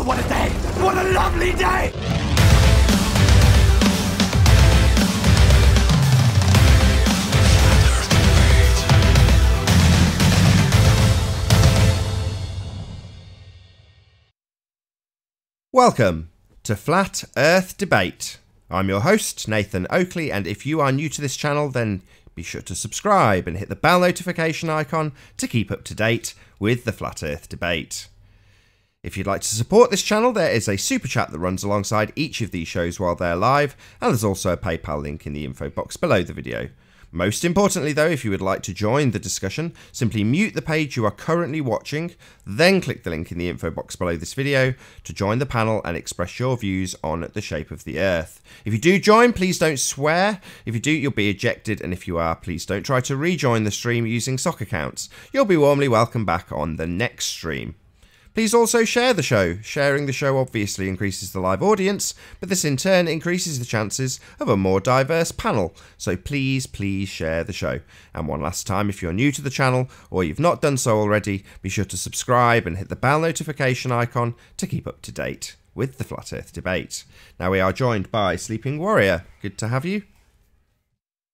Oh, what a day! What a lovely day! Welcome to Flat Earth Debate. I'm your host, Nathan Oakley, and if you are new to this channel, then be sure to subscribe and hit the bell notification icon to keep up to date with the Flat Earth Debate. If you'd like to support this channel, there is a super chat that runs alongside each of these shows while they're live, and there's also a PayPal link in the info box below the video. Most importantly though, if you would like to join the discussion, simply mute the page you are currently watching, then click the link in the info box below this video to join the panel and express your views on the shape of the Earth. If you do join, please don't swear. If you do, you'll be ejected, and if you are, please don't try to rejoin the stream using sock accounts. You'll be warmly welcomed back on the next stream. Please also share the show. Sharing the show obviously increases the live audience, but this in turn increases the chances of a more diverse panel. So please share the show. And one last time, if you're new to the channel or you've not done so already, be sure to subscribe and hit the bell notification icon to keep up to date with the Flat Earth Debate. Now we are joined by Sleeping Warrior. Good to have you.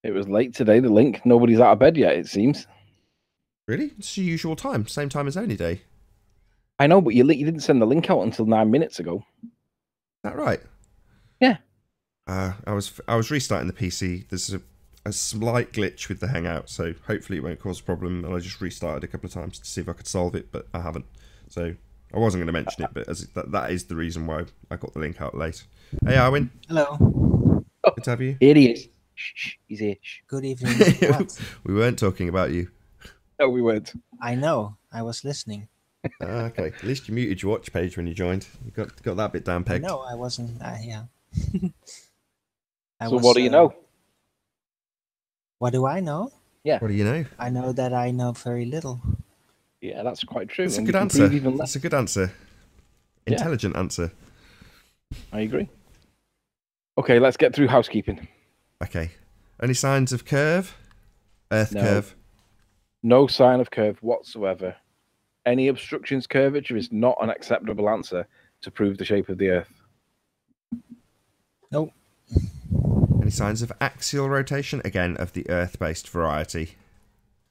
It was late today, the link. Nobody's out of bed yet, it seems. Really? It's the usual time. Same time as Only Day. I know, but you didn't send the link out until 9 minutes ago. Is that right? Yeah. I was restarting the PC. There's a slight glitch with the Hangout, so hopefully it won't cause a problem. And I just restarted a couple of times to see if I could solve it, but I haven't. So I wasn't going to mention it, but that is the reason why I got the link out late. Hey, Arwin. Hello. Good to have you. Here he is. Shh, he's here. Shh. Good evening. What? We weren't talking about you. No, we weren't. I know. I was listening. Okay. At least you muted your watch page when you joined. You got that bit down pegged. No, I wasn't. Yeah. So what do you know? What do I know? Yeah. What do you know? I know that I know very little. Yeah, that's quite true. That's a And good you can answer. prove even less. That's a good answer. Yeah. Intelligent answer. I agree. Okay, let's get through housekeeping. Okay. Any signs of curve? Earth No. curve? No sign of curve whatsoever. Any obstructions curvature is not an acceptable answer to prove the shape of the Earth. Nope. Any signs of axial rotation? Again, of the Earth-based variety.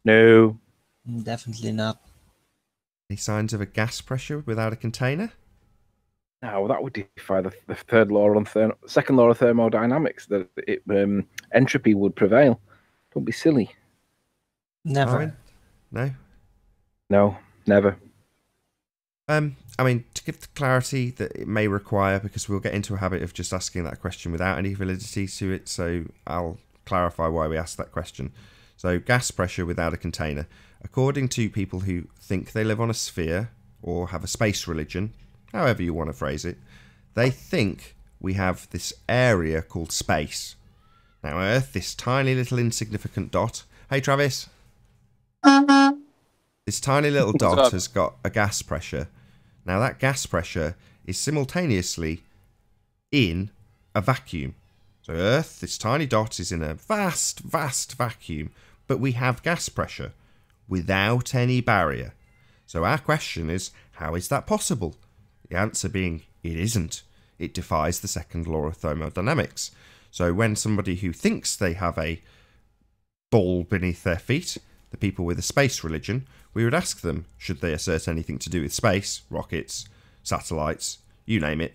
No. Definitely not. Any signs of a gas pressure without a container? No, that would defy the third law on second law of thermodynamics, that entropy would prevail. Don't be silly. Never. Arwin? No? No, never. I mean, to give the clarity that it may require, because we'll get into a habit of just asking that question without any validity to it, so I'll clarify why we asked that question. So, gas pressure without a container. According to people who think they live on a sphere, or have a space religion, however you want to phrase it, they think we have this area called space. Now, Earth, this tiny little insignificant dot. Hey, Travis. This tiny little dot has got a gas pressure. Now that gas pressure is simultaneously in a vacuum. So Earth, this tiny dot, is in a vast vacuum, but we have gas pressure without any barrier. So our question is, how is that possible? The answer being, it isn't. It defies the second law of thermodynamics. So when somebody who thinks they have a ball beneath their feet, the people with a space religion, we would ask them, should they assert anything to do with space, rockets, satellites, you name it,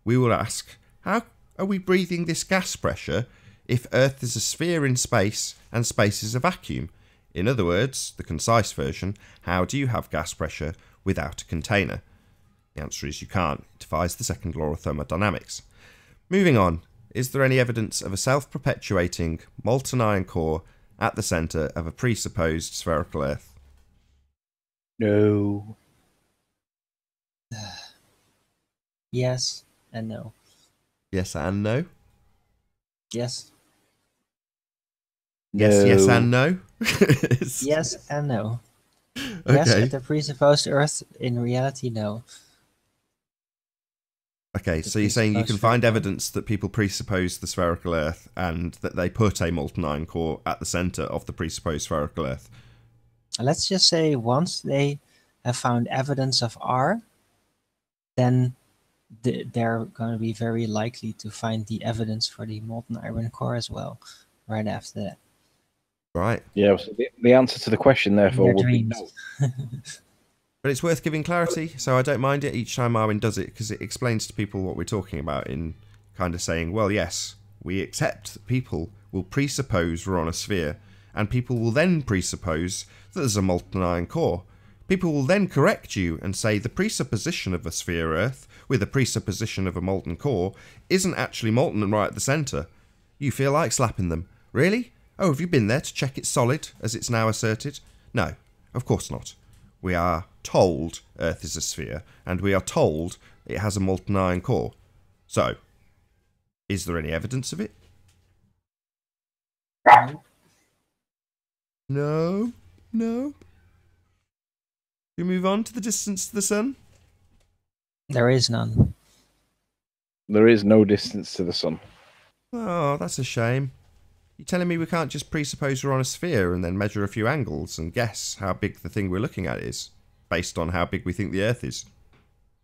we would ask, how are we breathing this gas pressure if Earth is a sphere in space and space is a vacuum? In other words, the concise version, how do you have gas pressure without a container? The answer is you can't. It defies the second law of thermodynamics. Moving on, is there any evidence of a self-perpetuating molten iron core at the centre of a presupposed spherical Earth? No. Yes and no. Yes and no? Yes. Yes, yes and no? Yes and no. Okay. Yes, at the presupposed Earth. In reality, no. Okay, The so you're saying you can presupposed find spherical. evidence that people presuppose the spherical Earth and that they put a molten iron core at the centre of the presupposed spherical Earth. Let's just say once they have found evidence of R, then they're going to be very likely to find the evidence for the molten iron core as well, right after that. Right. Yeah, so the answer to the question, In therefore, their would be dreams. no. But it's worth giving clarity, so I don't mind it each time Arwen does it, because it explains to people what we're talking about in kind of saying, well, yes, we accept that people will presuppose we're on a sphere, and people will then presuppose that there's a molten iron core. People will then correct you and say the presupposition of a sphere Earth with a presupposition of a molten core isn't actually molten and right at the centre. You feel like slapping them. Really? Oh, have you been there to check it's solid, as it's now asserted? No, of course not. We are told Earth is a sphere, and we are told it has a molten iron core. So, is there any evidence of it? No. No. We move on to the distance to the sun? There is none. There is no distance to the sun. Oh, that's a shame. You're telling me we can't just presuppose we're on a sphere and then measure a few angles and guess how big the thing we're looking at is, based on how big we think the Earth is?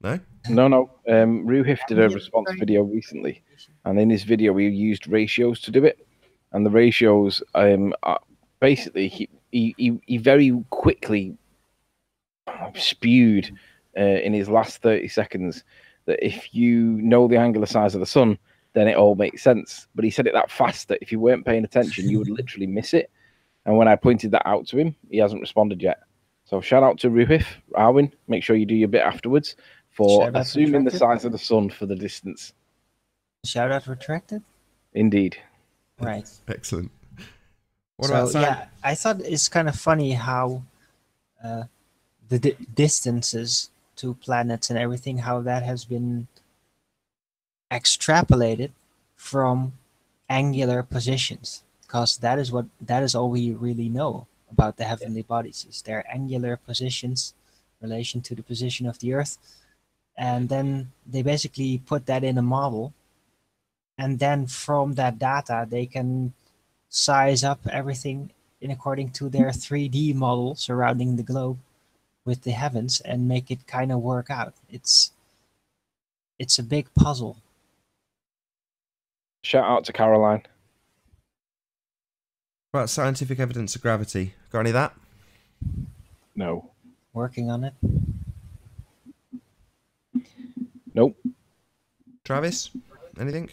No? No. Ruhif did a response video recently, and in his video we used ratios to do it. And the ratios, basically, he very quickly spewed in his last 30 seconds that if you know the angular size of the sun, then it all makes sense. But he said it that fast that if you weren't paying attention, you would literally miss it. And when I pointed that out to him, he hasn't responded yet. So shout out to Ruhif, Arwen. Make sure you do your bit afterwards for assuming the size of the sun for the distance. Shout out retracted? Indeed. Right. Excellent. What about Sam? Yeah, I thought it's kind of funny how the distances to planets and everything, how that has been extrapolated from angular positions, because that is all we really know about the heavenly bodies, is their angular positions in relation to the position of the Earth. And then they basically put that in a model, and then from that data they can size up everything in according to their 3D model surrounding the globe with the heavens and make it kind of work out. It's a big puzzle. Shout out to Caroline. What about scientific evidence of gravity? Got any of that? No. Working on it. Nope. Travis? Anything?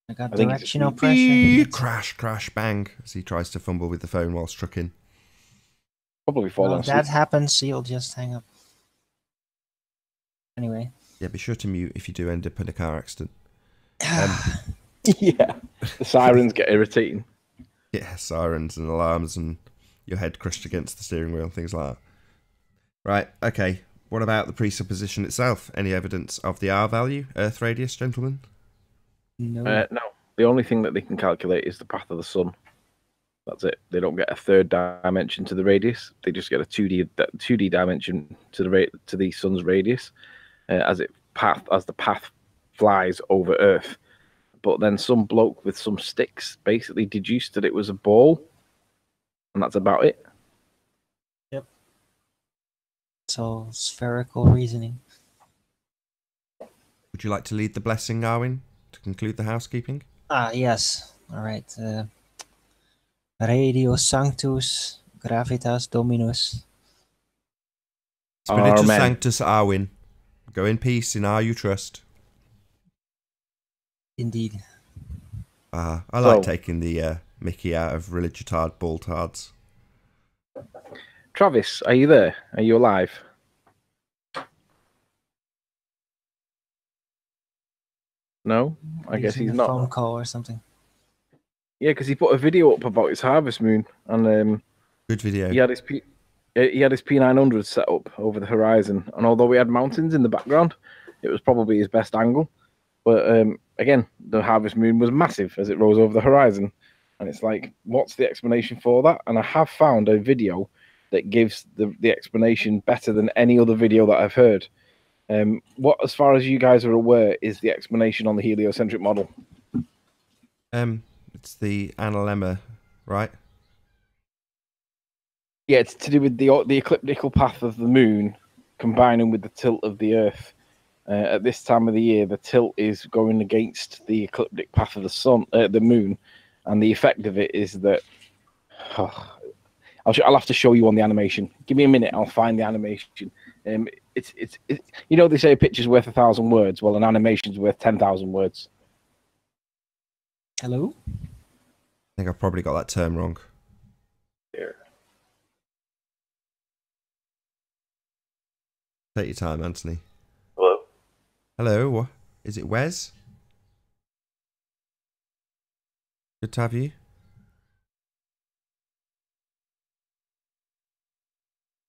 I got I think directional pressure. Crash, crash, bang, as he tries to fumble with the phone while struck in. Probably Well, falling if that asleep. happens, you'll just hang up. Anyway. Yeah, be sure to mute if you do end up in a car accident. Yeah. The sirens get irritating. Yeah, sirens and alarms and your head crushed against the steering wheel, things like that. Right, okay. What about the presupposition itself? Any evidence of the R value, Earth radius, gentlemen? No. No. The only thing that they can calculate is the path of the sun. That's it. They don't get a third dimension to the radius. They just get a 2D dimension to the sun's radius as the path flies over Earth. But then some bloke with some sticks basically deduced that it was a ball, and that's about it. Yep. So spherical reasoning. Would you like to lead the blessing, Arwen, to conclude the housekeeping? Yes. All right. Radio Sanctus Gravitas Dominus. Spiritus Amen. Sanctus Arwen. Go in peace, in our you trust. Indeed. I like taking the Mickey out of religitard baltards. Travis, are you there? Are you alive? No, I guess he's a not. Phone call or something. Yeah, because he put a video up about his harvest moon, and Good video. he had his P900 set up over the horizon, and although we had mountains in the background, it was probably his best angle. But again, the harvest moon was massive as it rose over the horizon, and it's like, what's the explanation for that? And I have found a video that gives the explanation better than any other video that I've heard. What, as far as you guys are aware, is the explanation on the heliocentric model? It's the analemma, right? Yeah, it's to do with the ecliptical path of the moon combining with the tilt of the Earth. At this time of the year, the tilt is going against the ecliptic path of the moon, and the effect of it is that I'll have to show you on the animation. Give me a minute, I'll find the animation. It's you know, they say a picture's worth 1,000 words. Well, an animation's worth 10,000 words. Hello? I think I've probably got that term wrong. Here. Take your time, Anthony. Hello? Hello, is it Wes? Good to have you.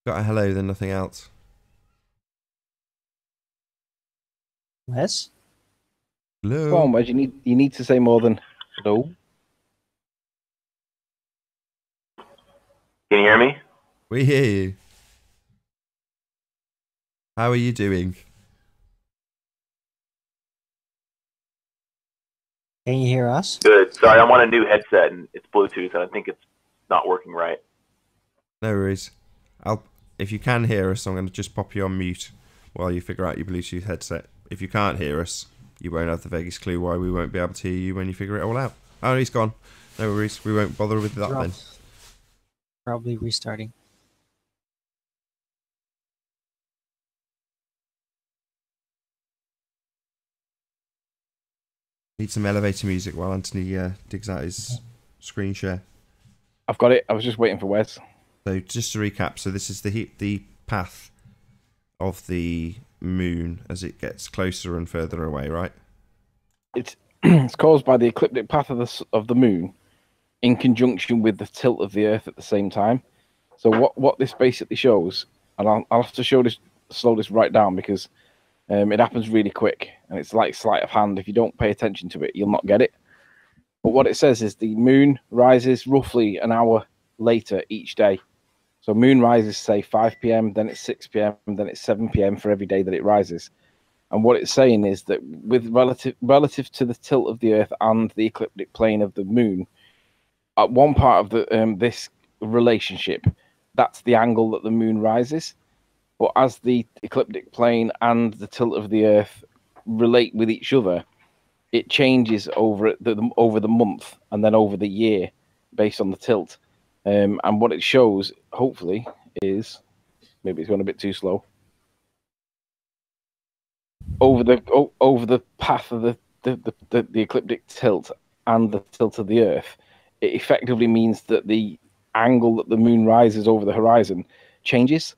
Got a hello, then nothing else. Wes? Hello. Come on, Wes, you need to say more than hello. Can you hear me? We hear you. How are you doing? Can you hear us? Good. Sorry, I'm on a new headset and it's Bluetooth and I think it's not working right. No worries. If you can hear us, I'm going to just pop you on mute while you figure out your Bluetooth headset. If you can't hear us, you won't have the vaguest clue why we won't be able to hear you when you figure it all out. Oh, he's gone. No worries. We won't bother with that then. Probably restarting. Need some elevator music while Anthony digs out his screen share. I've got it. I was just waiting for Wes. So just to recap, so this is the path of the moon as it gets closer and further away, right? It's it's caused by the ecliptic path of the moon in conjunction with the tilt of the Earth at the same time. So what this basically shows, and I'll have to slow this right down because it happens really quick and it's like sleight of hand. If you don't pay attention to it, you'll not get it. But what it says is the moon rises roughly an hour later each day. So moon rises, say 5 p.m., then it's 6 p.m., then it's 7 p.m. for every day that it rises. And what it's saying is that with relative to the tilt of the Earth and the ecliptic plane of the moon, at one part of the this relationship, that's the angle that the moon rises. But as the ecliptic plane and the tilt of the Earth relate with each other, it changes over the month and then over the year based on the tilt. And what it shows, hopefully, is maybe it's going a bit too slow. Over the path of the ecliptic tilt and the tilt of the Earth, it effectively means that the angle that the moon rises over the horizon changes,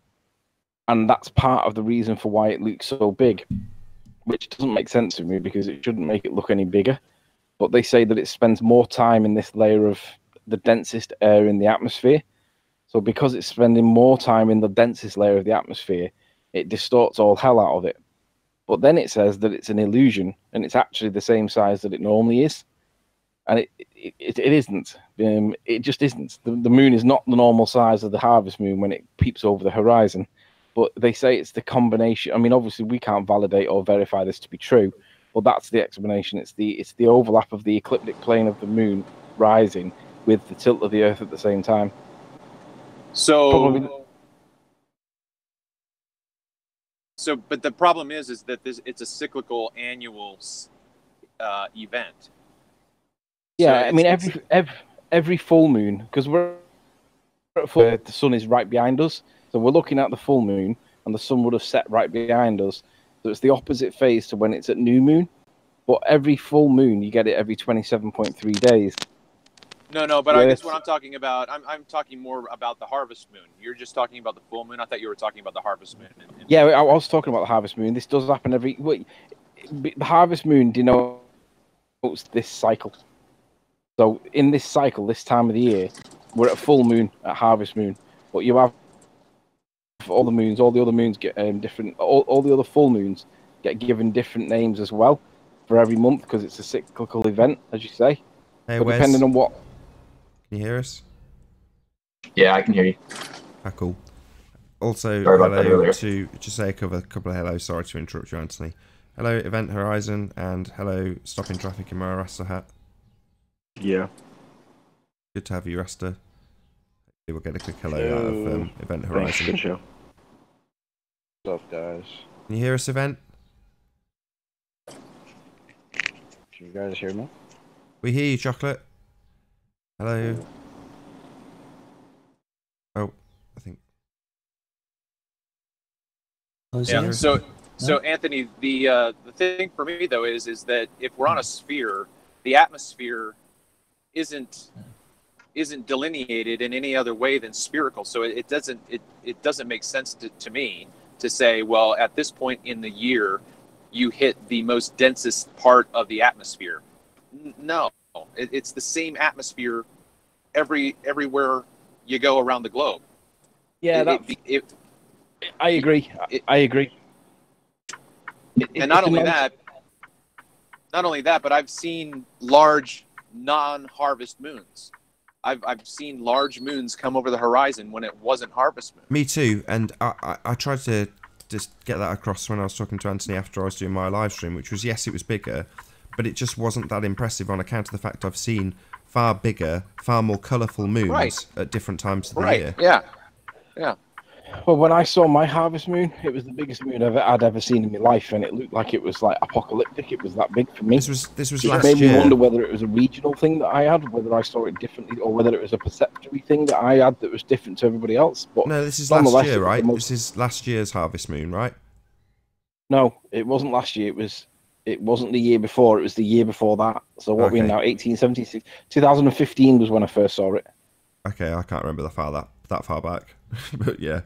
and that's part of the reason for why it looks so big, which doesn't make sense to me because it shouldn't make it look any bigger. But they say that it spends more time in this layer of the densest air in the atmosphere. So because it's spending more time in the densest layer of the atmosphere, it distorts all hell out of it. But then it says that it's an illusion and it's actually the same size that it normally is. And it isn't. It just isn't. The moon is not the normal size of the harvest moon when it peeps over the horizon. But they say it's the combination. I mean, obviously we can't validate or verify this to be true, but that's the explanation. It's the overlap of the ecliptic plane of the moon rising with the tilt of the Earth at the same time. So, but the problem is that it's a cyclical annual event. Yeah, So I mean every full moon, because we're at full, the sun is right behind us, so we're looking at the full moon, and the sun would have set right behind us. So it's the opposite phase to when it's at new moon. But every full moon, you get it every 27.3 days. No, but I guess what I'm talking about, I'm talking more about the harvest moon. You're just talking about the full moon. I thought you were talking about the harvest moon. Yeah, I was talking about the harvest moon. This does happen the harvest moon denotes this cycle. So in this cycle, this time of the year, we're at full moon, at harvest moon. But you have all the moons, all the other moons get different. All the other full moons get given different names as well for every month because it's a cyclical event, as you say. Hey, but Wes, depending on what. can you hear us? Yeah, I can hear you. Ah, cool. Also, Sorry about that hello earlier. to just say a couple of hellos. Sorry to interrupt you, Anthony. Hello, Event Horizon, and hello, Stopping Traffic in my Rasta hat. Yeah. Good to have you, Rasta. We'll get a quick hello out of Event Thanks. Horizon. Good show. What's up, guys? Can you hear us, Event? Can you guys hear me? We hear you, Chocolate. Hello. Oh, I think. Yeah. So Anthony, the thing for me though is that if we're on a sphere, the atmosphere isn't delineated in any other way than spherical. So it doesn't make sense to me to say, well, at this point in the year, you hit the most densest part of the atmosphere. No, it's the same atmosphere everywhere you go around the globe. Yeah, I agree. I agree. And not only that, but I've seen large non-harvest moons. I've seen large moons come over the horizon when it wasn't harvest moon. Me too, and I tried to just get that across when I was talking to Anthony after I was doing my live stream, which was, yes, it was bigger, but it just wasn't that impressive on account of the fact I've seen far bigger, far more colourful moons at different times of the year. Yeah. Yeah. Well, when I saw my harvest moon, it was the biggest moon I'd ever seen in my life, and it looked like it was like apocalyptic. It was that big for me. This was it last made year. me wonder whether it was a regional thing that I had, whether I saw it differently, or whether it was a perceptory thing that I had that was different to everybody else. But no, this is last year, right? This is last year's harvest moon, right? No, it wasn't last year. It wasn't the year before. It was the year before that. So what we now 1876, 2015 was when I first saw it. Okay, I can't remember that far back, but yeah,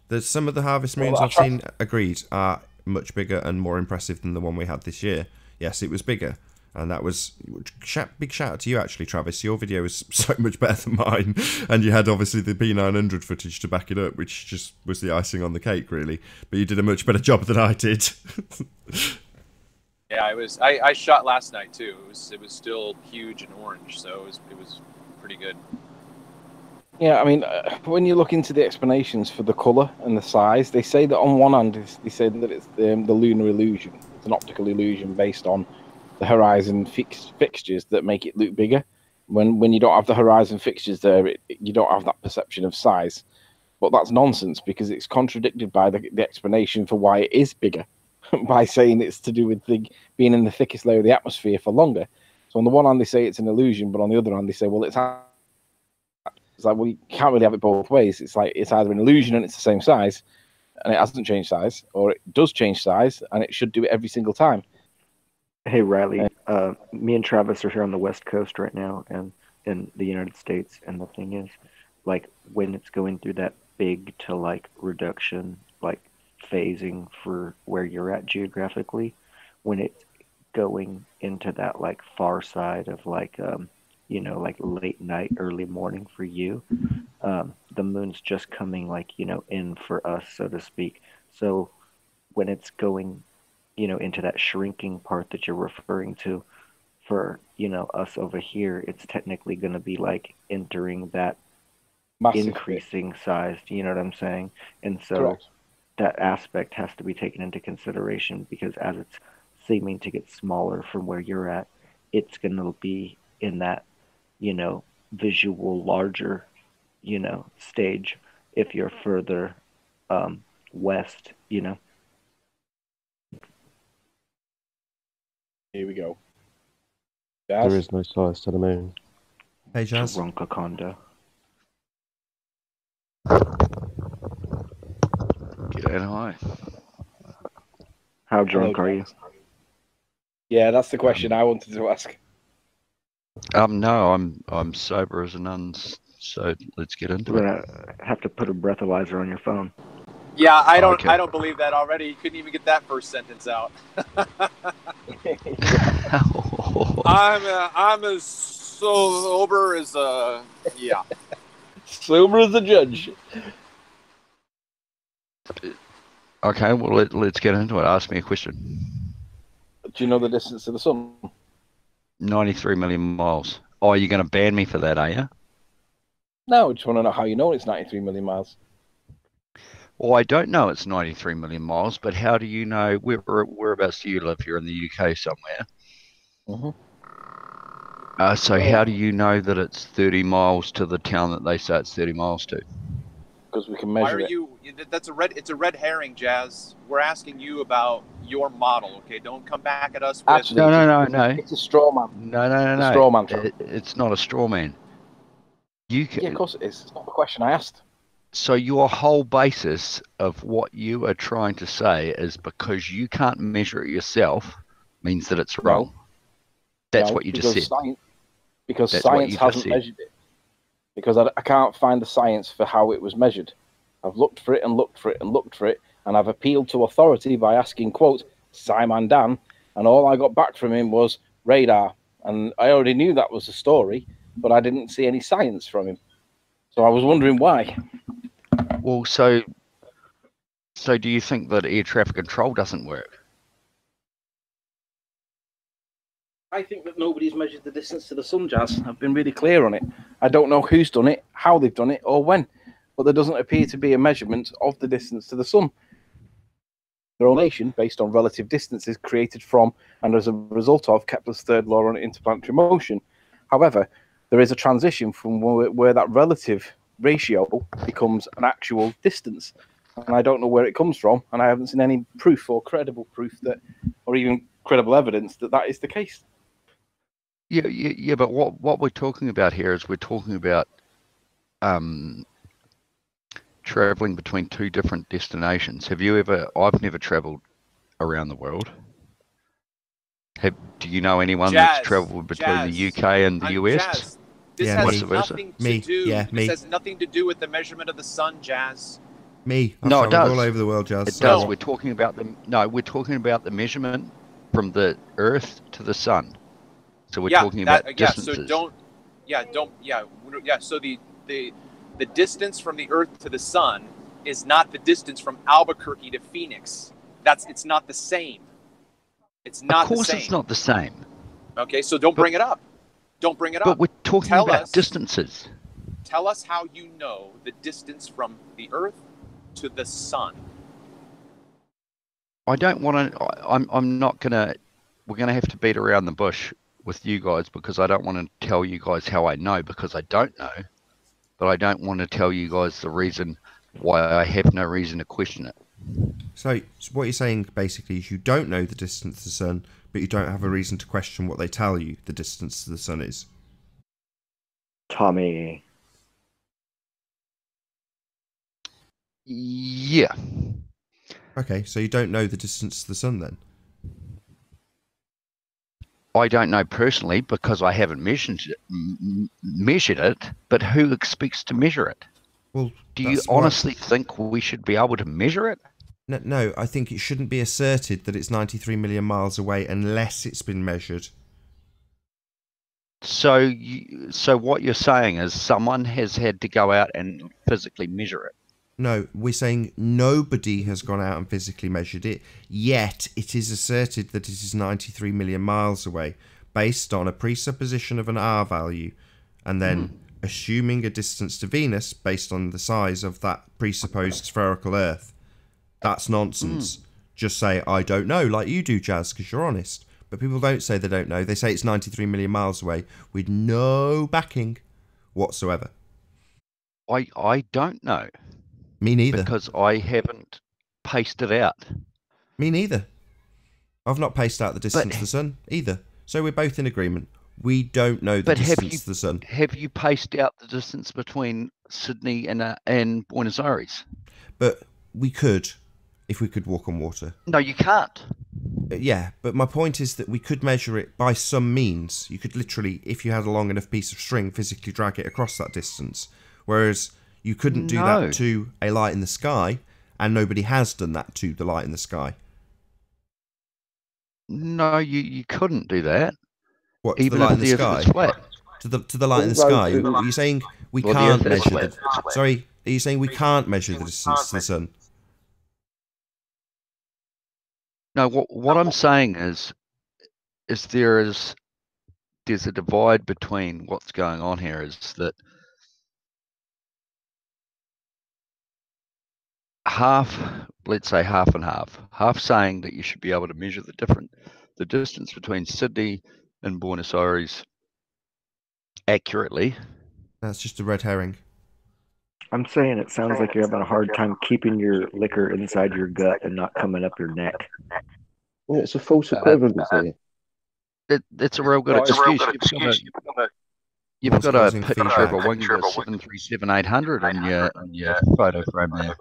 there's some of the harvest moons I've seen. Agreed, are much bigger and more impressive than the one we had this year. Yes, it was bigger, and that was big shout out to you actually, Travis. Your video was so much better than mine, and you had obviously the B900 footage to back it up, which just was the icing on the cake, really. But you did a much better job than I did. Yeah, I shot last night too. It was still huge and orange, so it was pretty good. Yeah, I mean, when you look into the explanations for the colour and the size, they say that on one hand, they say that it's the lunar illusion. It's an optical illusion based on the horizon fixtures that make it look bigger. When you don't have the horizon fixtures there, you don't have that perception of size. But that's nonsense because it's contradicted by the explanation for why it is bigger, by saying it's to do with being in the thickest layer of the atmosphere for longer. So on the one hand, they say it's an illusion, but on the other hand, they say, well, it's like, well, you can't really have it both ways. It's like it's either an illusion and it's the same size, and it hasn't changed size, or it does change size and it should do it every single time. Hey, Riley, me and Travis are here on the West Coast right now, and in the United States, and the thing is, like, when it's going through that big to, like, reduction, like, phasing for where you're at geographically, when it's going into that, like, far side of, like, you know, like late night, early morning for you, the moon's just coming, like, you know, in for us, so to speak. So when it's going, you know, into that shrinking part that you're referring to, for, you know, us over here, it's technically going to be like entering that massive increasing size. You know what I'm saying? And so correct. That aspect has to be taken into consideration, because as it's seeming to get smaller from where you're at, it's going to be in that, you know, visual larger, you know, stage if you're further west, you know. Here we go. Jazz? There is no size to the moon. Hey, Jazz. Ronkakonda. G'day, hi. How drunk are you? Yeah, that's the question I wanted to ask. No, I'm sober as a nun, so let's get into it. You're gonna have to put a breathalyzer on your phone. Yeah, I don't believe that already. You couldn't even get that first sentence out. I'm as sober as yeah. Sober as a judge. Okay, well let's get into it. Ask me a question. Do you know the distance to the sun? 93 million miles. Oh, you're going to ban me for that, are you? No, I just want to know how you know it's 93 million miles. Well, I don't know it's 93 million miles, but how do you know? Whereabouts do you live here in the UK somewhere? So how do you know that it's 30 miles to the town that they say it's 30 miles to? because we can Why measure are it. you? That's a red. It's a red herring, Jazz. We're asking you about your model. Okay, don't come back at us with. Actually, No. It's a straw man. No. It's a straw man. It's not a straw man. You can, Yeah, of course it is. It's not the question I asked. So your whole basis of what you are trying to say is because you can't measure it yourself means that it's wrong. That's what you just said. Because science hasn't measured it. Because I can't find the science for how it was measured. I've looked for it and looked for it and looked for it, and I've appealed to authority by asking, quote, Simon Dan, and all I got back from him was radar. And I already knew that was the story, but I didn't see any science from him. So I was wondering why. Well, so do you think that air traffic control doesn't work? I think that nobody's measured the distance to the sun, Jazz. I've been really clear on it. I don't know who's done it, how they've done it, or when. But there doesn't appear to be a measurement of the distance to the sun. The relation based on relative distances created from and as a result of Kepler's third law on interplanetary motion. However, there is a transition from where that relative ratio becomes an actual distance. And I don't know where it comes from, and I haven't seen any proof or credible proof that, or even credible evidence that that is the case. Yeah, but what we're talking about here is we're talking about traveling between two different destinations. Have you ever? I've never traveled around the world. Do you know anyone that's traveled between the UK and the US? Jazz, this has nothing to do. Me. This has nothing to do with the measurement of the sun, Jazz. Me. No, it does. All over the world, Jazz. It does. We're talking about we're talking about the measurement from the Earth to the sun. So we're talking about distances. So So the distance from the Earth to the sun is not the distance from Albuquerque to Phoenix. It's not the same. It's not the same. Of course, it's not the same. Okay, so don't bring it up. Don't bring it up. But we're talking about distances. Tell us how you know the distance from the Earth to the sun. I don't want to. I'm not gonna. We're gonna have to beat around the bush with you guys because I don't want to tell you guys how I know because I don't know, but I don't want to tell you guys the reason why I have no reason to question it. So what you're saying basically is you don't know the distance to the sun, but you don't have a reason to question what they tell you the distance to the sun is. Tommy. Yeah. Okay, so you don't know the distance to the sun then? I don't know personally because I haven't measured it, but who expects to measure it? Well, do you honestly think we should be able to measure it? No, I think it shouldn't be asserted that it's 93 million miles away unless it's been measured. So what you're saying is someone has had to go out and physically measure it? No, we're saying nobody has gone out and physically measured it, yet it is asserted that it is 93 million miles away, based on a presupposition of an R value, and then assuming a distance to Venus based on the size of that presupposed spherical Earth. That's nonsense. Just say, I don't know, like you do, Jazz, because you're honest. But people don't say they don't know. They say it's 93 million miles away with no backing whatsoever. I don't know. Me neither. Because I haven't paced it out. Me neither. I've not paced out the distance to the sun either. So we're both in agreement. We don't know the distance to the sun. Have you paced out the distance between Sydney and Buenos Aires? But we could, if we could walk on water. No, you can't. Yeah, but my point is that we could measure it by some means. You could literally, if you had a long enough piece of string, physically drag it across that distance. Whereas you couldn't do that to a light in the sky, and nobody has done that to the light in the sky. No, you couldn't do that. What, to the light in the sky? To the light in the sky? Are you saying we can't measure the... Sorry, are you saying we can't measure the distance to the sun? No, what I'm saying is there's a divide between what's going on here is that let's say half and half saying that you should be able to measure the distance between Sydney and Buenos Aires accurately. That's just a red herring. I'm saying it sounds like you're having a hard time keeping your liquor inside your gut and not coming up your neck. Yeah, it's a false equivalency. It's a real good excuse. You've got a picture of a Winger 737-800 on your photo frame there.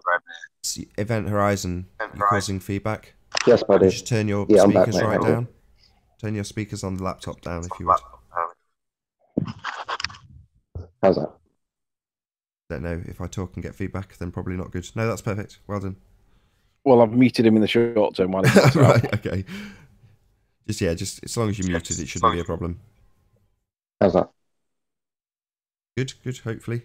Event Horizon, you're causing feedback. Yes, buddy. You just turn your Yeah, speakers I'm back, right mate. down. Turn your speakers on the laptop down if you would. How's that? Don't know if I talk and get feedback, then probably not good. No, that's perfect. Well done. Well, I've muted him in the short term. While he's right, okay. Just as long as you're muted, it shouldn't be a problem. How's that? Good, hopefully.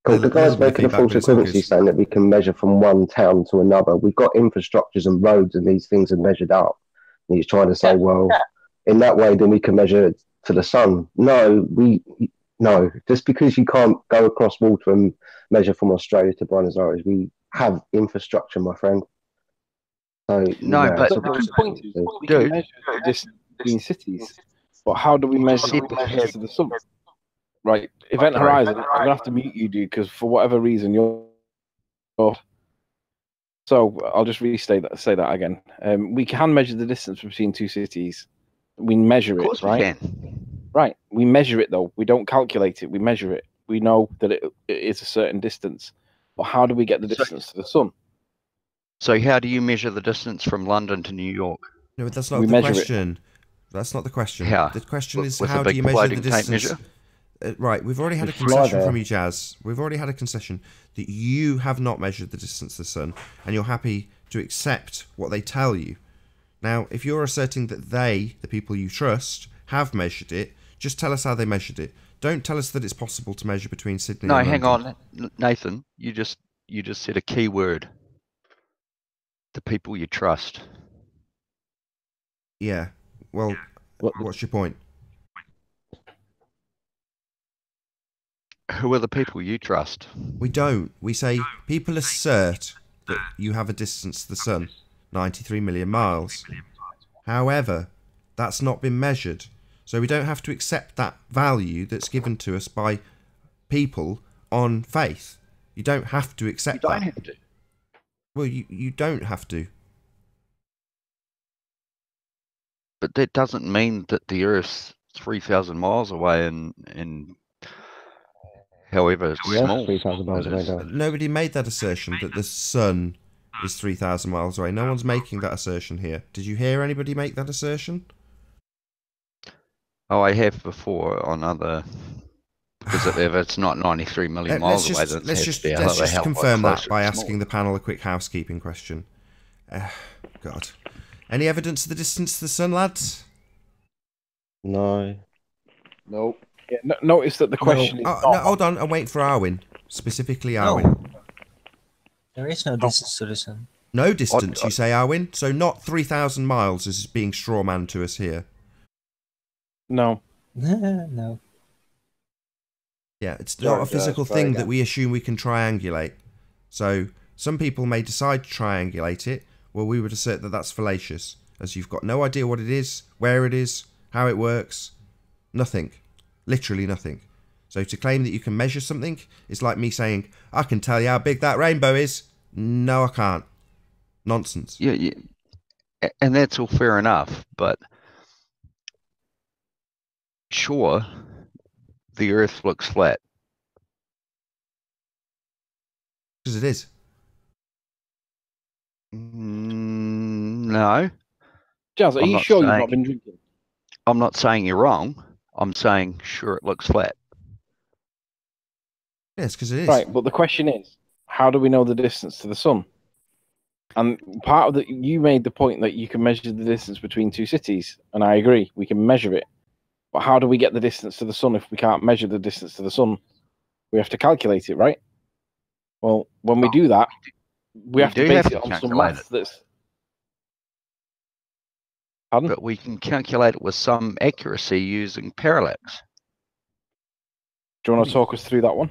Cool. The guy's making a false equivalency saying that we can measure from one town to another. We've got infrastructures and roads and these things are measured up. And he's trying to say, in that way, then we can measure to the sun. No, just because you can't go across water and measure from Australia to Buenos Aires, we have infrastructure, my friend. So, but the point is, we can measure the distance between cities, but how do we measure the distance to the sun? Right, Event Horizon, I'm gonna have to mute you, dude, because for whatever reason you're. So I'll just say that again. We can measure the distance between two cities. We measure it, right? We can. Right, we measure it though. We don't calculate it. We measure it. We know that it is a certain distance. But how do we get the distance to the sun? So how do you measure the distance from London to New York? No, but that's not the question. That's not the question. How? The question is, With how a do big you measure the floating tape distance? measure? Right, we've already had a concession from you, Jazz. We've already had a concession that you have not measured the distance to the sun, and you're happy to accept what they tell you. Now, if you're asserting that they, the people you trust, have measured it, just tell us how they measured it. Don't tell us that it's possible to measure between Sydney and London. Hang on, Nathan. You just said a key word. The people you trust. Yeah. Well, what's your point? Who are the people you trust? We don't. We say people assert that you have a distance to the sun, 93 million miles. However, that's not been measured. So we don't have to accept that value that's given to us by people on faith. You don't have to accept that. You don't have to. Well, you don't have to. But that doesn't mean that the Earth's 3,000 miles away and however small. 3,000 miles away now. Nobody made that assertion that the sun is 3,000 miles away. No one's making that assertion here. Did you hear anybody make that assertion? Oh, I have before on other. Because if it's not 93 million miles away, then let's just confirm that by asking the panel a quick housekeeping question. God. Any evidence of the distance to the sun, lads? No. Nope. Yeah, notice that the question is. No, hold on. I'm waiting for Arwin. Specifically, Arwin. No. There is no distance to the sun. No distance, you say, Arwin? So not 3,000 miles as is being strawman to us here. No. No. Yeah, it's not a physical thing that we assume we can triangulate. So some people may decide to triangulate it. Well, we would assert that that's fallacious, as you've got no idea what it is, where it is, how it works. Nothing. Literally nothing. So to claim that you can measure something is like me saying, I can tell you how big that rainbow is. No, I can't. Nonsense. Yeah. And that's all fair enough, but sure, the Earth looks flat. Because it is. No. Jazz, are you sure you've not been drinking? I'm not saying you're wrong. I'm saying, sure, it looks flat. Yes, because it is. Right, but the question is, how do we know the distance to the sun? And part of you made the point that you can measure the distance between two cities, and I agree, we can measure it. But how do we get the distance to the sun if we can't measure the distance to the sun? We have to calculate it, right? Well, when we do that, we have to base it on some math that's... Pardon? But we can calculate it with some accuracy using parallax. Do you want to talk us through that one?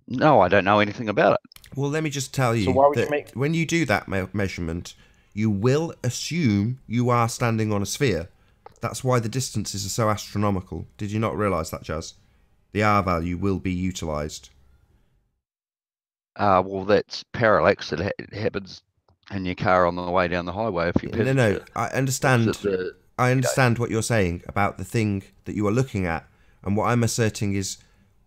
No, I don't know anything about it. Well, let me just tell you that when you do that measurement, you will assume you are standing on a sphere. That's why the distances are so astronomical. Did you not realise that, Jazz? The R value will be utilised. Well, that's parallax. It happens in your car on the way down the highway if you No. I understand. I understand what you're saying about the thing that you are looking at, and what I'm asserting is,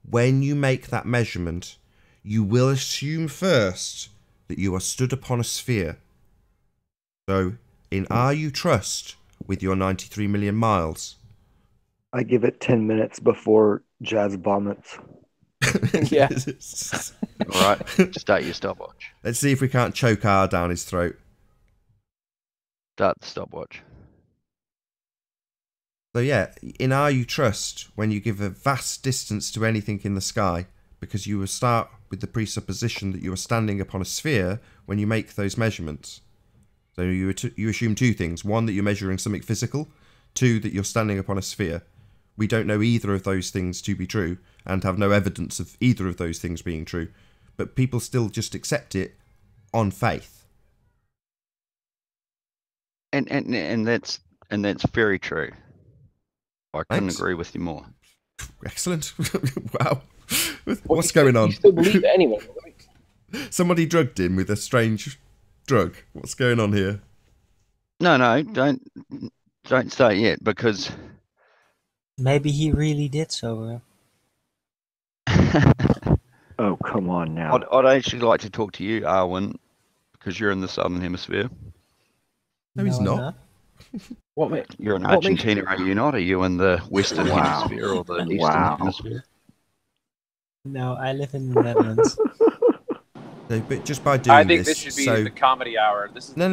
when you make that measurement, you will assume first that you are stood upon a sphere. So, in Are You Trust, with your 93 million miles, I give it 10 minutes before Jazz vomits. Yeah. All right, start your stopwatch. Let's see if we can't choke R down his throat. Start the stopwatch. So yeah, in Are You Trust, when you give a vast distance to anything in the sky, because you will start with the presupposition that you are standing upon a sphere when you make those measurements. So you assume two things. One, that you're measuring something physical. Two, that you're standing upon a sphere. We don't know either of those things to be true, and have no evidence of either of those things being true. But people still just accept it on faith. And that's very true. I couldn't agree with you more. Excellent. Wow. What's going on? You still believe it anyway, right? Somebody drugged him with a strange drug. What's going on here? No, don't start yet, because maybe he really did sober. Oh, come on now. I'd actually like to talk to you, Arwen, because you're in the Southern Hemisphere. No, he's not. What, mate? You're in Argentina, are you not? Are you in the Western Hemisphere or the Eastern Hemisphere? No, I live in the Netherlands. So, but just by doing I think this should be the comedy hour. This is no.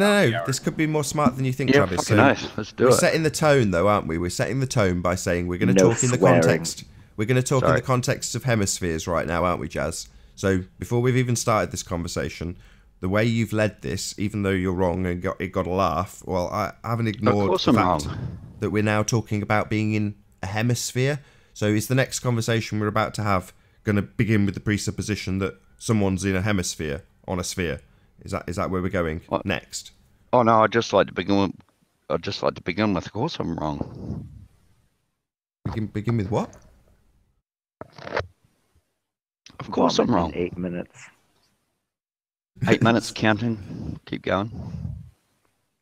This could be more smart than you think, yeah, Travis. So nice. Let's do we're it. setting the tone, though, aren't we? We're setting the tone by saying we're going to talk in the swearing. context. We're going to talk in the context of hemispheres right now, aren't we, Jazz? So before we've even started this conversation, the way you've led this, even though you're wrong and it got a laugh, well, I haven't ignored the fact that we're now talking about being in a hemisphere. So is the next conversation we're about to have going to begin with the presupposition that someone's in a hemisphere on a sphere? Is that where we're going next? Oh no, I'd just like to begin with. Of course, I'm wrong. Begin with what? Of course, I'm wrong. 8 minutes. 8 minutes counting. Keep going.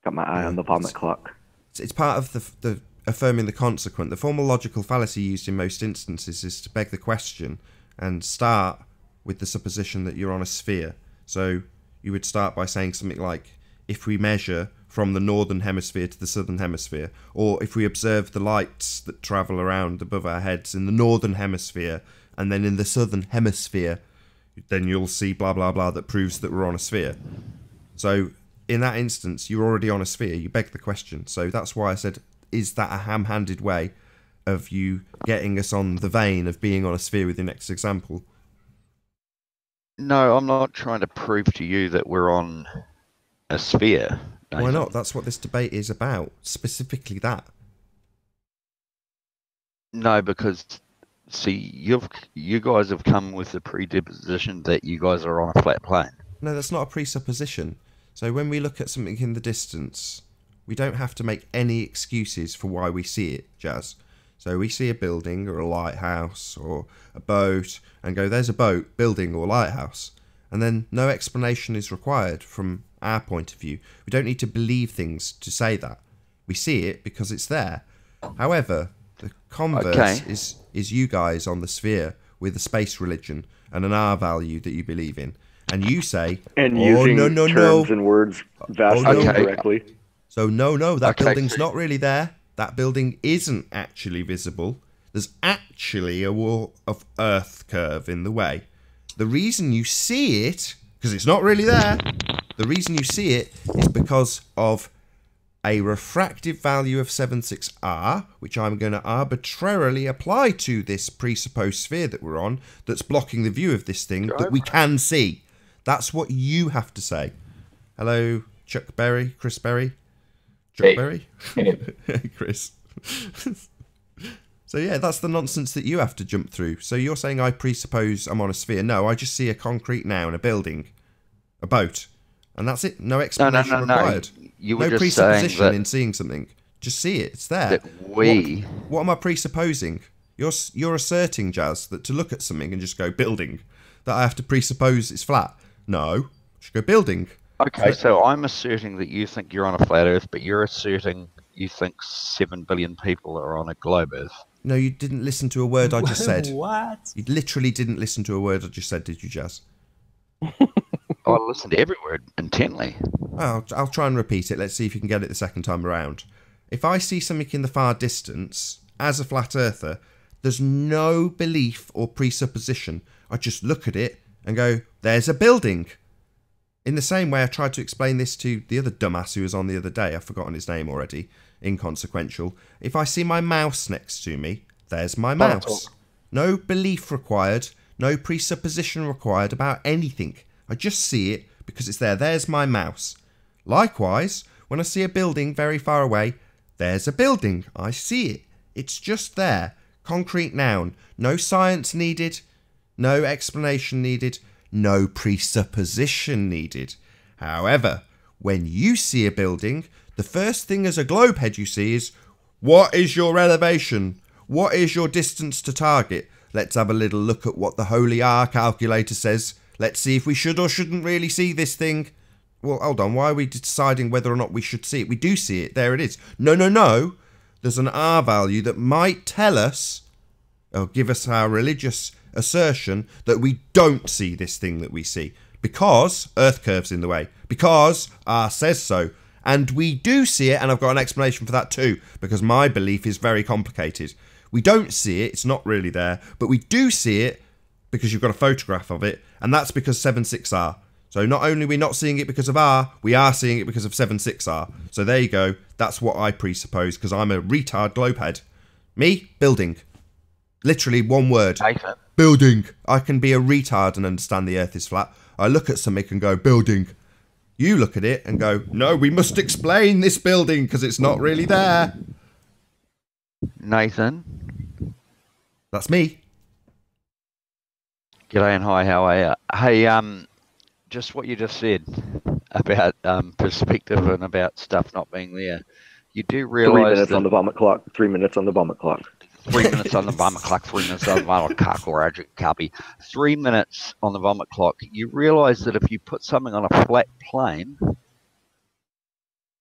Got my eye on the vomit clock. It's part of the affirming the consequent. The formal logical fallacy used in most instances is to beg the question and start with the supposition that you're on a sphere. So you would start by saying something like, if we measure from the northern hemisphere to the southern hemisphere, or if we observe the lights that travel around above our heads in the northern hemisphere and then in the southern hemisphere, then you'll see blah blah blah that proves that we're on a sphere. So in that instance, you're already on a sphere. You beg the question. So that's why I said, is that a ham-handed way of you getting us on the vein of being on a sphere with your next example? No, I'm not trying to prove to you that we're on a sphere. Nathan. Why not? That's what this debate is about. Specifically that. No, because see, you guys have come with the predisposition that you guys are on a flat plane. No, that's not a presupposition. So when we look at something in the distance, we don't have to make any excuses for why we see it, Jazz. So we see a building or a lighthouse or a boat and go, there's a boat, building or lighthouse. And then no explanation is required from our point of view. We don't need to believe things to say that. We see it because it's there. However, the converse is you guys on the sphere with a space religion and an R value that you believe in. And you say, using terms and words vastly incorrectly. So no, that building's not really there. That building isn't actually visible. There's actually a wall of Earth curve in the way. The reason you see it, because it's not really there, the reason you see it is because of a refractive value of 76R, which I'm going to arbitrarily apply to this presupposed sphere that we're on, that's blocking the view of this thing that we can see. That's what you have to say. Hello, Chuck Berry, Chris Berry. Chuck Berry? Hey, Chris. So yeah, that's the nonsense that you have to jump through. So you're saying I presuppose I'm on a sphere. No, I just see a concrete noun, a building, a boat. And that's it. No explanation required. You were no just saying presupposition that in seeing something. Just see it. It's there. That what am I presupposing? You're asserting, Jazz, that to look at something and just go building, that I have to presuppose it's flat? No. I should go building. Okay, so I'm asserting that you think you're on a flat Earth, but you're asserting you think 7 billion people are on a globe Earth. No, you didn't listen to a word I just said. What? You literally didn't listen to a word I just said, did you, Jazz? I listened to every word intently. Well, I'll try and repeat it. Let's see if you can get it the second time around. If I see something in the far distance, as a flat earther, there's no belief or presupposition. I just look at it and go, there's a building. In the same way I tried to explain this to the other dumbass who was on the other day, I've forgotten his name already, inconsequential. If I see my mouse next to me, there's my mouse. No belief required, no presupposition required about anything. I just see it because it's there. There's my mouse. Likewise, when I see a building very far away, there's a building. I see it. It's just there. Concrete noun. No science needed. No explanation needed. No presupposition needed. However, when you see a building, the first thing as a globehead you see is, what is your elevation? What is your distance to target? Let's have a little look at what the Holy R calculator says. Let's see if we should or shouldn't really see this thing. Well, hold on. Why are we deciding whether or not we should see it? We do see it. There it is. No. There's an R value that might tell us, or give us our religious assertion, that we don't see this thing that we see. Because Earth curves in the way. Because R says so. And we do see it, and I've got an explanation for that too, because my belief is very complicated. We don't see it. It's not really there. But we do see it because you've got a photograph of it, and that's because 7.6R. So not only are we not seeing it because of R, we are seeing it because of 7.6R. So there you go. That's what I presuppose, because I'm a retard globehead. Me, building. Literally one word. Building. I can be a retard and understand the Earth is flat. I look at something and go, building. You look at it and go, no, we must explain this building because it's not really there. Nathan. That's me. G'day and hi, how are you? Hey, just what you just said about perspective and about stuff not being there. You do realise 3 minutes on the vomit clock. 3 minutes on the vomit clock. 3 minutes on the vomit clock. 3 minutes on the vomit clock, or copy. 3 minutes on the vomit clock. You realise that if you put something on a flat plane,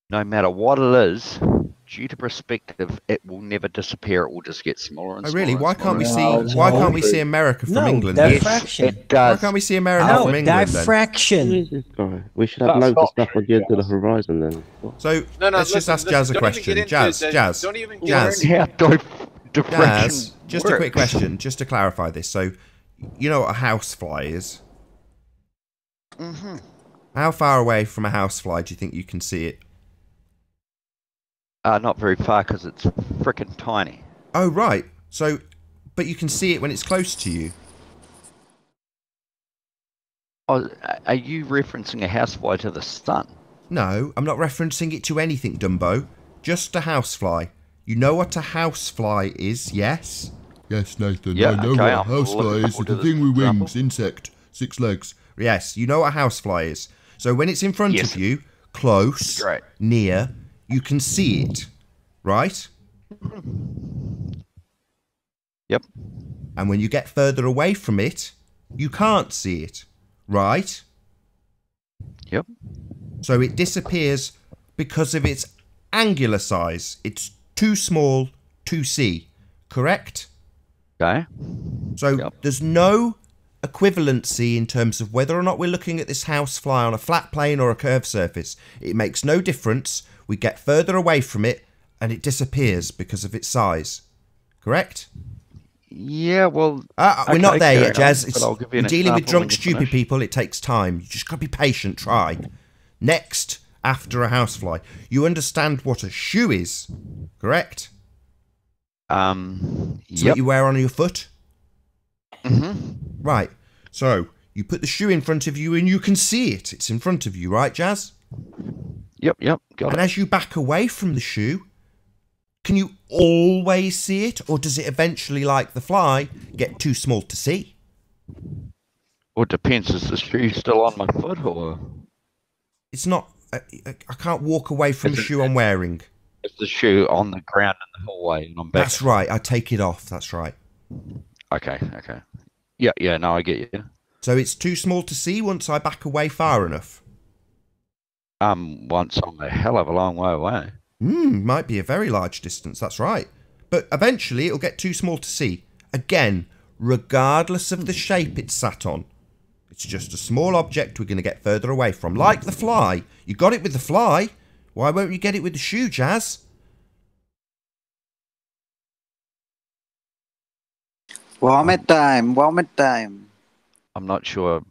no matter what it is, due to perspective, it will never disappear. It will just get smaller and smaller. Really? Why can't we see? Why can't we see America from England? Diffraction. Yes, it does. Why can't we see America from England? Diffraction. We should have loads of stuff on the end of the horizon then. So let's just ask Jazz a question. Jazz. Don't even Jazz. Jazz, just a quick question, just to clarify this. So, you know what a housefly is? Mm-hmm. How far away from a housefly do you think you can see it? Not very far, because it's frickin' tiny. Oh, right. So, but you can see it when it's close to you. Oh, are you referencing a housefly to the sun? No, I'm not referencing it to anything, Dumbo. Just a housefly. You know what a housefly is, yes? Yes, Nathan, Yeah, I know okay, what a I'm housefly is. It's a thing with wings, insect, 6 legs. Yes, you know what a housefly is. So when it's in front of you, close, near, you can see it, right? Yep. And when you get further away from it, you can't see it, right? Yep. So it disappears because of its angular size. It's too small to see, correct? Okay. So there's no equivalency in terms of whether or not we're looking at this housefly on a flat plane or a curved surface. It makes no difference. We get further away from it and it disappears because of its size, correct? Yeah, well... we're not there yet, Jazz. You're dealing with drunk, stupid people. It takes time. You just got to be patient. Try. Next, after a housefly, you understand what a shoe is, correct? It's what you wear on your foot? Mm-hmm. Right. So, you put the shoe in front of you and you can see it. It's in front of you, right, Jazz? Yep, got it. And as you back away from the shoe, can you always see it? Or does it eventually, like the fly, get too small to see? Well, it depends. Is the shoe still on my foot, or...? It's not... I can't walk away from the shoe I'm wearing. Is the shoe on the ground in the hallway and I'm back? That's right. I take it off. That's right. Okay. Yeah, no, I get you. So it's too small to see once I back away far enough? Once I'm a hell of a long way away. Might be a very large distance, that's right. But eventually it'll get too small to see. Again, regardless of the shape it's sat on. It's just a small object we're going to get further away from. Like the fly. You got it with the fly. Why won't you get it with the shoe, Jazz? Vomit time, vomit time. I'm not sure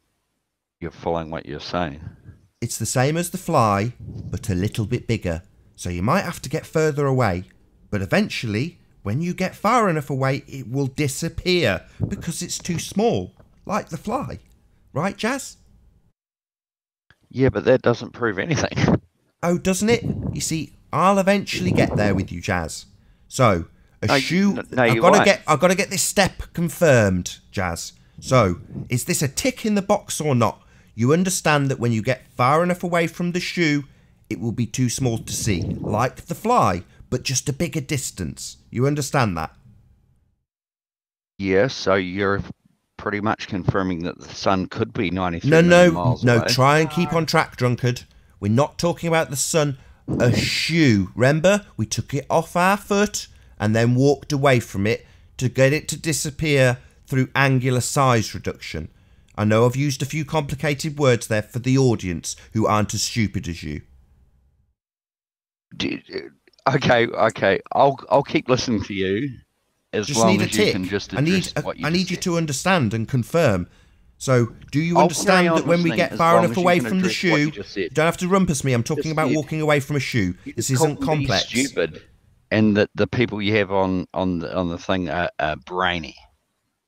you're following what you're saying. It's the same as the fly, but a little bit bigger. So you might have to get further away. But eventually, when you get far enough away, it will disappear because it's too small. Like the fly. Right, Jazz? Yeah, but that doesn't prove anything. Oh, doesn't it? You see, I'll eventually get there with you, Jazz. So, shoe. I've got to get this step confirmed, Jazz. So, is this a tick in the box or not? You understand that when you get far enough away from the shoe, it will be too small to see, like the fly, but just a bigger distance. You understand that? Yes, so you're pretty much confirming that the sun could be 93 million miles away. No, try and keep on track, drunkard. We're not talking about the sun. A shoe. Remember, we took it off our foot and then walked away from it to get it to disappear through angular size reduction. I know I've used a few complicated words there for the audience who aren't as stupid as you. Okay. I'll keep listening to you as long as you can just address what you I need you to understand and confirm. So, do you understand that when we get far enough away from the shoe, you don't have to rumpus me, I'm talking about walking away from a shoe. This isn't complex. Stupid, and that the people you have on the thing are brainy.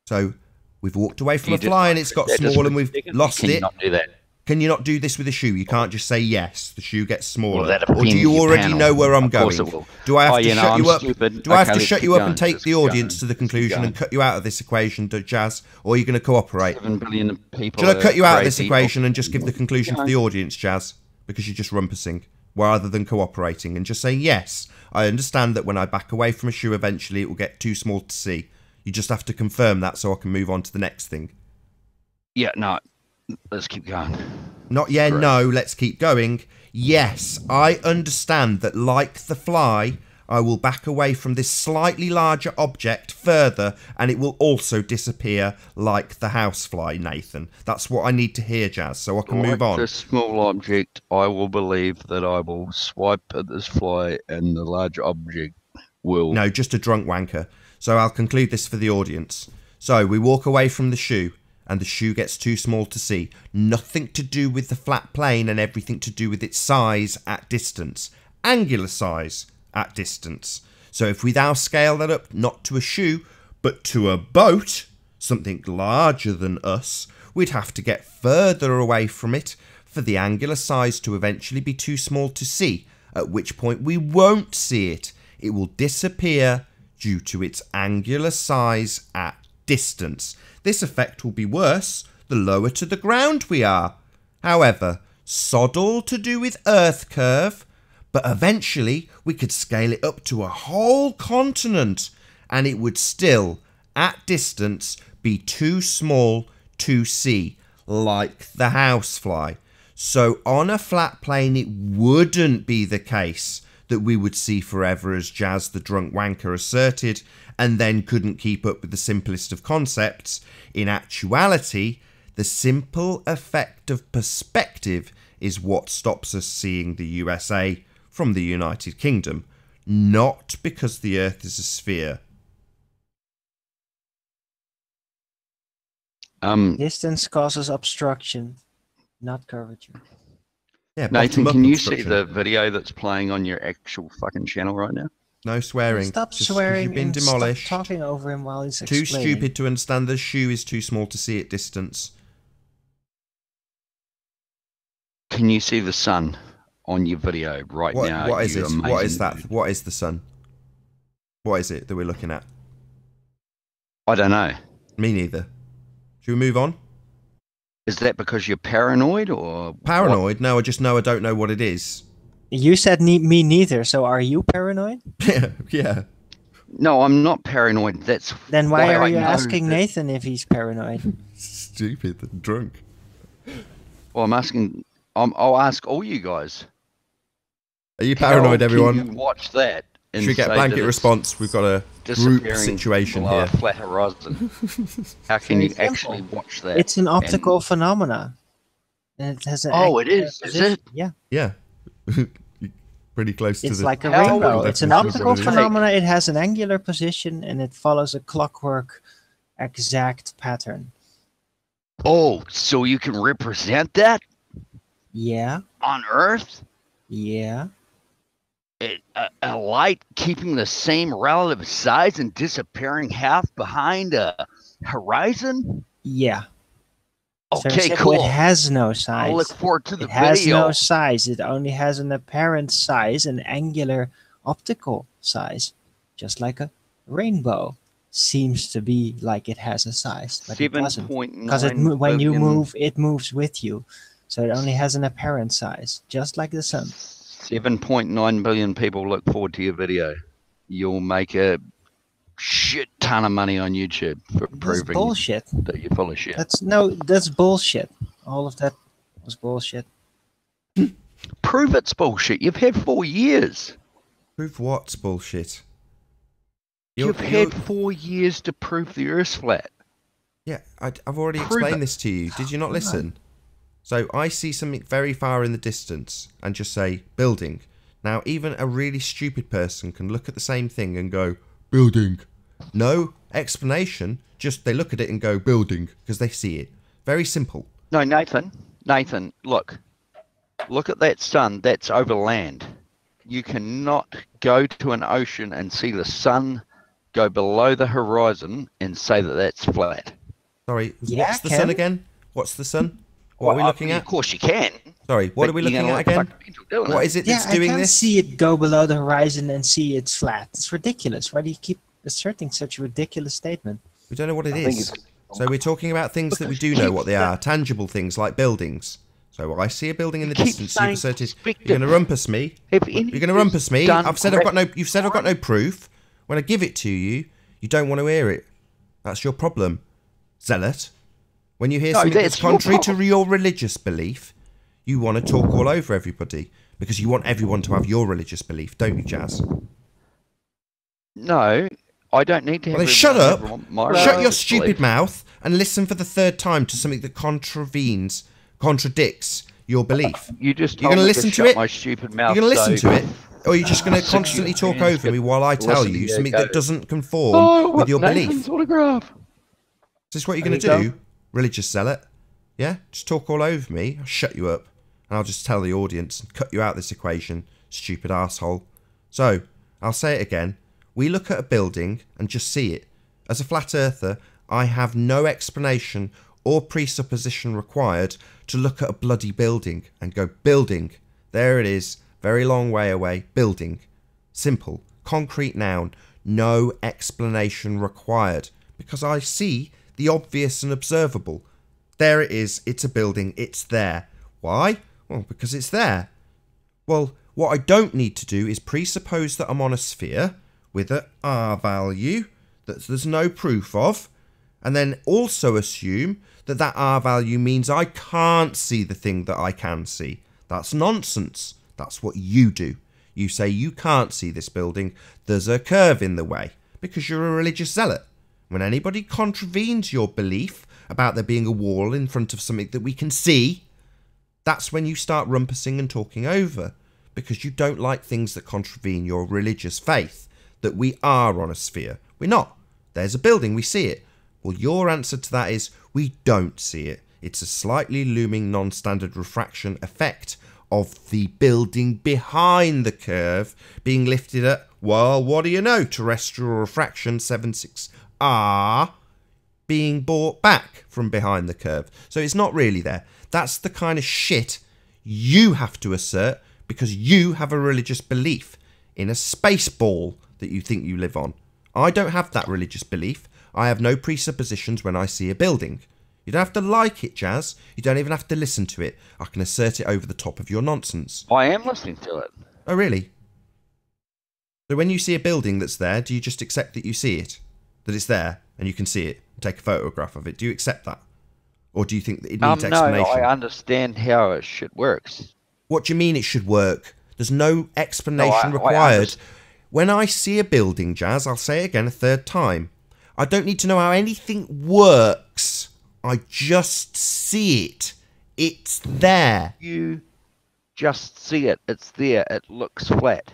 So, we've walked away from a fly and it's got small and we've lost it. Not do that. Can you not do this with a shoe? You can't just say yes, the shoe gets smaller. Well, or do you already know where I'm going? Do I have to shut you up? Do I have to shut you up and take the audience to the conclusion and cut you out of this equation, Jazz? Or are you going to cooperate? 7 billion people. Shall I cut you out of this equation and just give the conclusion to the audience, Jazz? Because you're just rumpusing, rather than cooperating and just saying, yes, I understand that when I back away from a shoe, eventually it will get too small to see. You just have to confirm that so I can move on to the next thing. Yeah, no. Let's keep going. Not yet, no, let's keep going. Yes, I understand that like the fly, I will back away from this slightly larger object further and it will also disappear like the housefly, Nathan. That's what I need to hear, Jazz, so I can move on. Like this small object, I will believe that I will swipe at this fly and the large object will... No, just a drunk wanker. So I'll conclude this for the audience. So we walk away from the shoe. And the shoe gets too small to see. Nothing to do with the flat plane and everything to do with its size at distance. Angular size at distance. So if we now scale that up, not to a shoe, but to a boat, something larger than us, we'd have to get further away from it for the angular size to eventually be too small to see, at which point we won't see it. It will disappear due to its angular size at distance. This effect will be worse the lower to the ground we are. However, sod all to do with Earth curve, but eventually we could scale it up to a whole continent and it would still, at distance, be too small to see, like the housefly. So on a flat plane it wouldn't be the case that we would see forever, as Jazz the drunk wanker asserted, and then couldn't keep up with the simplest of concepts. In actuality, the simple effect of perspective is what stops us seeing the USA from the United Kingdom, not because the Earth is a sphere. Distance causes obstruction, not curvature. Yeah, Nathan, can you see the video that's playing on your actual fucking channel right now? No swearing. Stop just swearing. You've been and demolished. Stop talking over him while he's Too explaining. stupid to understand the shoe is too small to see at distance. Can you see the sun on your video right now? What is this? What is that? What is the sun? What is it that we're looking at? I don't know. Me neither. Should we move on? Is that because you're paranoid or... Paranoid? What? No, I just know I don't know what it is. You said me neither, so are you paranoid? Yeah. No, I'm not paranoid. That's Then why are I you know asking that- Nathan if he's paranoid? Stupid and drunk. Well, I'm asking. I'll ask all you guys. Are you paranoid, How everyone? Can you watch that? And Should we get say blanket that it's response? We've got a group disappearing situation below here. a flat horizon. How can Very you simple. actually watch that? It's an optical phenomena. And it has an Oh, it angular is. Is position. it? Yeah. Yeah. Pretty close to It's the... like a How rainbow. would It's an definition of optical what it is. phenomena. It has an angular position and it follows a clockwork exact pattern. Oh, so you can represent that Yeah. on Earth? Yeah. A light keeping the same relative size and disappearing half behind a horizon? Yeah. It's very Okay, simple. cool. It has no size. I'll look forward to the It has video. no size. It only has an apparent size, an angular optical size, just like a rainbow seems to be like it has a size, but it doesn't. Because when you move, it moves with you. So it only has an apparent size, just like the sun. 7.9 billion people look forward to your video. You'll make a shit ton of money on YouTube for That's proving bullshit. that you're full of shit. That's bullshit. All of that was bullshit. Prove it's bullshit. You've had 4 years. Prove what's bullshit? You've had 4 years to prove the Earth's flat. Yeah, I've already Prove explained it. this to you. Did you not listen? So I see something very far in the distance and just say, building. Now, even a really stupid person can look at the same thing and go, building. No explanation, just they look at it and go, building, because they see it. Very simple. No, Nathan, look at that sun. That's over land. You cannot go to an ocean and see the sun go below the horizon and say that that's flat. Sorry, Yeah, what's the Ken. sun again? What's the sun? What are we looking at? Of course you can. Sorry, what but are we you're looking gonna at look again? fucking mental doing What it. is it Yeah, that's I doing can't this? see it go below the horizon and see it's flat. It's ridiculous. Why do you keep asserting such a ridiculous statement? We don't know what it I think is. it's- So we're talking about things that we do know what they are, tangible things like buildings. So I see a building in the keep distance. You've saying asserted perspective. you're going to rumpus me. If You're going to anything's rumpus me. done I've said I've got no. correctly- You've said I've got no proof. When I give it to you, you don't want to hear it. That's your problem, zealot. When you hear No, something that's that's your contrary to problem. your religious belief, you want to talk all over everybody because you want everyone to have your religious belief, don't you, Jazz? No, I don't need to have Well, then shut up. everyone have my Shut your religious stupid belief. mouth and listen for the third time to something that contradicts your belief. You just You're told going to me listen shut to it? my stupid You're mouth. going to listen so to it? Or are you just going to Sit constantly your talk hands over me good. while I tell Listen, you yeah, something go. that doesn't conform Oh, with your Nathan's belief? autograph. Is this what you're There going to you do, religious zealot? Yeah? Just talk all over me. I'll shut you up. And I'll just tell the audience and cut you out of this equation, stupid asshole. So, I'll say it again. We look at a building and just see it. As a flat earther, I have no explanation or presupposition required to look at a bloody building and go, building. There it is. Very long way away. Building. Simple. Concrete noun. No explanation required. Because I see the obvious and observable. There it is. It's a building. It's there. Why? Well, because it's there. Well, what I don't need to do is presuppose that I'm on a sphere with a R value that there's no proof of, and then also assume that that R value means I can't see the thing that I can see. That's nonsense. That's what you do. You say you can't see this building, there's a curve in the way, because you're a religious zealot. When anybody contravenes your belief about there being a wall in front of something that we can see, that's when you start rumpusing and talking over, because you don't like things that contravene your religious faith, that we are on a sphere. We're not. There's a building, we see it. Well, your answer to that is we don't see it. It's a slightly looming non-standard refraction effect of the building behind the curve being lifted at, well, what do you know, terrestrial refraction 76R being brought back from behind the curve. So it's not really there. That's the kind of shit you have to assert because you have a religious belief in a space ball that you think you live on. I don't have that religious belief. I have no presuppositions when I see a building. You don't have to like it, Jazz. You don't even have to listen to it. I can assert it over the top of your nonsense. I am listening to it. Oh, really? So when you see a building that's there, do you just accept that you see it? That it's there and you can see it and take a photograph of it? Do you accept that? Or do you think that it needs explanation? No, I understand how it shit works. What do you mean it should work? There's no explanation required. When I see a building, Jazz, I'll say it again a third time. I don't need to know how anything works. I just see it. It's there. You just see it. It's there. It looks flat.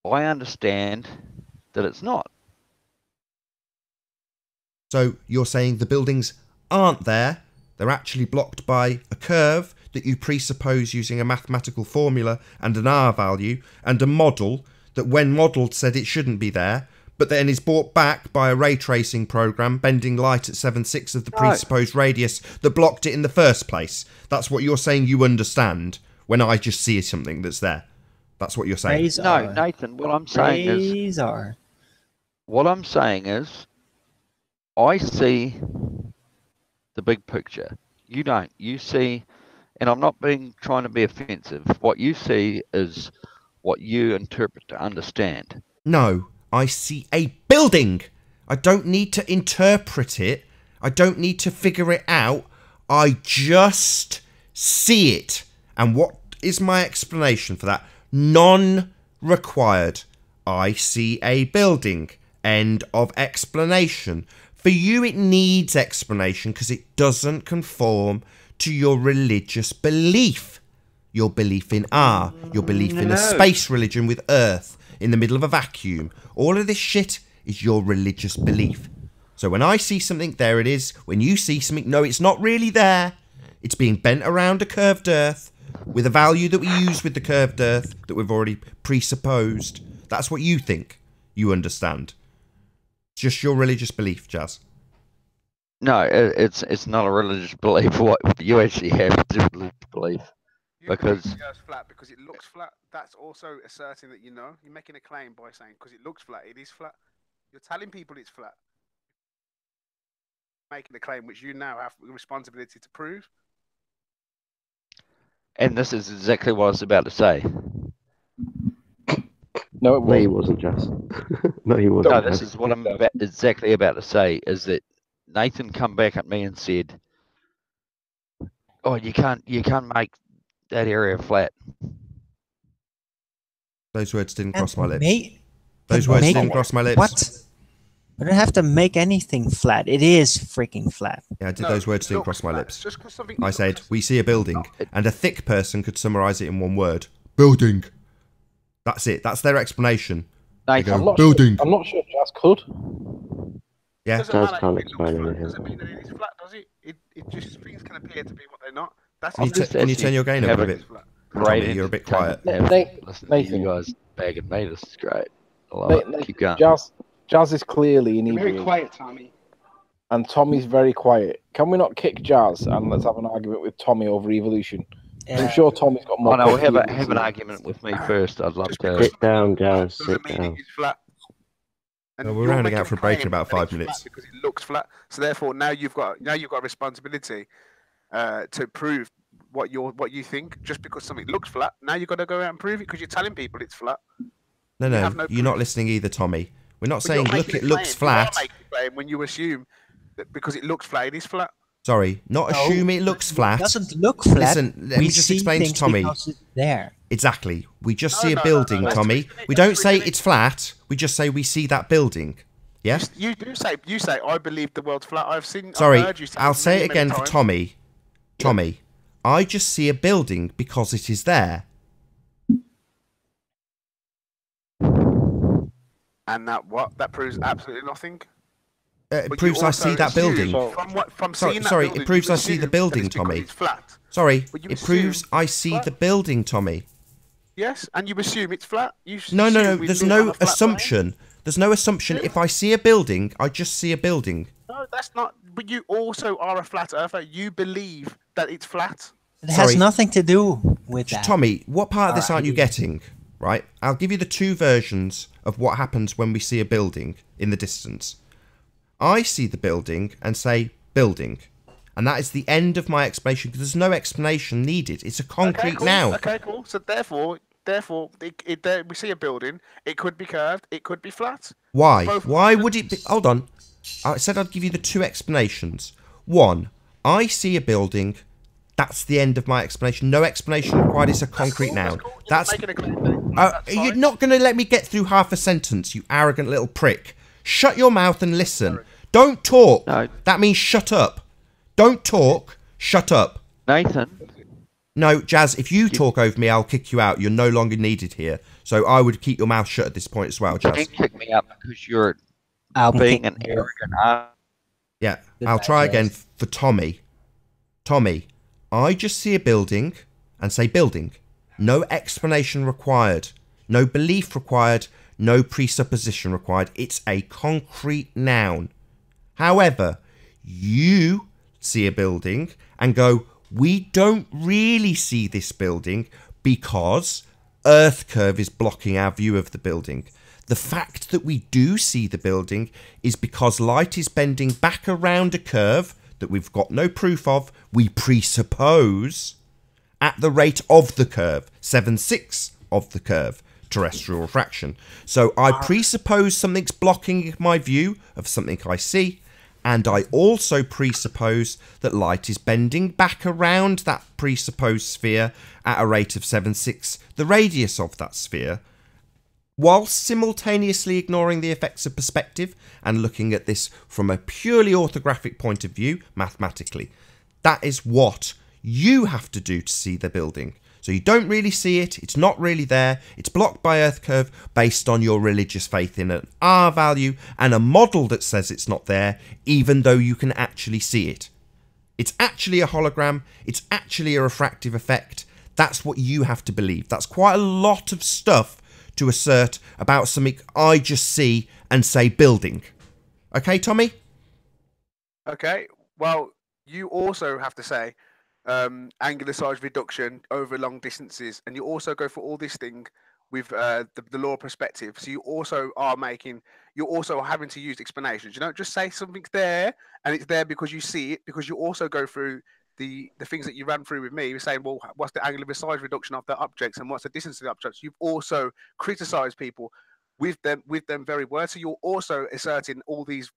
I understand that it's not. So you're saying the buildings aren't there. They're actually blocked by a curve that you presuppose using a mathematical formula and an R value and a model that when modelled said it shouldn't be there, but then is brought back by a ray tracing program bending light at 7/6 of the presupposed radius that blocked it in the first place. That's what you're saying you understand when I just see something that's there. That's what you're saying. No, Nathan, what I'm saying is... What I'm saying is, I see the big picture. You don't. You see, and I'm not trying to be offensive. What you see is what you interpret to understand. No, I see a building. I don't need to interpret it. I don't need to figure it out. I just see it. And what is my explanation for that? Non-required. I see a building. End of explanation. For you, it needs explanation because it doesn't conform to your religious belief. Your belief in R. Your belief in a space religion with Earth in the middle of a vacuum. All of this shit is your religious belief. So when I see something, there it is. When you see something, no, it's not really there. It's being bent around a curved Earth with a value that we use with the curved Earth that we've already presupposed. That's what you think you understand. It's just your religious belief, Jazz. No, it's not a religious belief. What you actually have a religious belief, because it's flat because it looks flat. That's also asserting that you know. You're making a claim by saying because it looks flat, it is flat. You're telling people it's flat. Making a claim which you now have the responsibility to prove. And this is exactly what I was about to say. No, he wasn't, Jazz. No, he wasn't. No, this is what I'm exactly about to say, is that Nathan come back at me and said, "Oh, you can't make that area flat." Those words didn't cross my lips. Those words didn't cross my lips. What? I don't have to make anything flat. It is freaking flat. Yeah, those words didn't cross my lips. I said, we see a building, and a thick person could summarise it in one word. Building. That's it. That's their explanation. Building. I'm not sure Jazz could. Yeah, Jazz can't explain anything. Doesn't mean that it is flat, does it? It just things can appear to be what they're not. That's can you turn your gain up a bit? Tommy, you're a bit quiet. Listen to you guys bagging me. This is great. I love it. Keep going. Jazz is clearly inebriated. Very quiet, Tommy. And Tommy's very quiet. Can we not kick Jazz and let's have an argument with Tommy over evolution? I'm sure Tommy's got more. Oh no, have an argument with me first. I'd love to. Sit down, Jazz. Sit down. And we're rounding out for a break in about 5 minutes because it looks flat. So therefore, now you've got a responsibility to prove what you think. Just because something looks flat, now you've got to go out and prove it because you're telling people it's flat. No, you're not listening either, Tommy. We're not saying look, it looks flat. You are making a claim when you assume that because it looks flat, it is flat. Sorry, not assume it looks flat. It doesn't look flat. Listen, let me just explain to Tommy. It's there. Exactly. We just see a building, Tommy. We don't say it's flat. We just say we see that building. Yeah? You say, I believe the world's flat. I've heard you say I'll say it again for Tommy. Tommy, I just see a building because it is there. And that proves absolutely nothing. It proves I see that building. It proves I see the building, Tommy. Sorry, it proves I see the building, Tommy. Yes, and you assume it's flat. No. There's no assumption. There's no assumption. If I see a building, I just see a building. No, that's not. But you also are a flat earther. You believe that it's flat. It has nothing to do with that. Tommy, what part of this aren't you getting? Right? I'll give you the two versions of what happens when we see a building in the distance. I see the building and say building. And that is the end of my explanation because there's no explanation needed. It's a concrete noun. Okay, cool. So therefore, Therefore, we see a building. It could be curved. It could be flat. Why? Both Why would it be? Hold on. I said I'd give you the two explanations. One, I see a building. That's the end of my explanation. No explanation required. It's a concrete noun. You're not going to let me get through half a sentence, you arrogant little prick. Shut your mouth and listen. Don't talk. No. That means shut up. Don't talk. Shut up. Nathan. No, Jazz, if you talk over me, I'll kick you out. You're no longer needed here. So I would keep your mouth shut at this point as well, Jazz. You can kick me out because you're being an arrogant ass. Yeah, I'll try again for Tommy. Tommy, I just see a building and say building. No explanation required. No belief required. No presupposition required. It's a concrete noun. However, you see a building and go, we don't really see this building because Earth curve is blocking our view of the building. The fact that we do see the building is because light is bending back around a curve that we've got no proof of, we presuppose, at the rate of the curve, 7/6 of the curve, terrestrial refraction. So I presuppose something's blocking my view of something I see, and I also presuppose that light is bending back around that presupposed sphere at a rate of 7/6, the radius of that sphere, whilst simultaneously ignoring the effects of perspective and looking at this from a purely orthographic point of view, mathematically. That is what you have to do to see the building. So you don't really see it, it's not really there, it's blocked by Earth curve based on your religious faith in an R value and a model that says it's not there, even though you can actually see it. It's actually a hologram, it's actually a refractive effect. That's what you have to believe. That's quite a lot of stuff to assert about something I just see and say building. Okay, Tommy? Okay, well, you also have to say angular size reduction over long distances, and you also go for all this thing with the law of perspective. So you also are you're also having to use explanations. You don't just say something's there and it's there because you see it, because you also go through the things that you ran through with me. You're saying, well, what's the angular size reduction of the objects and what's the distance of the objects? You've also criticized people with them very words. So you're also asserting all these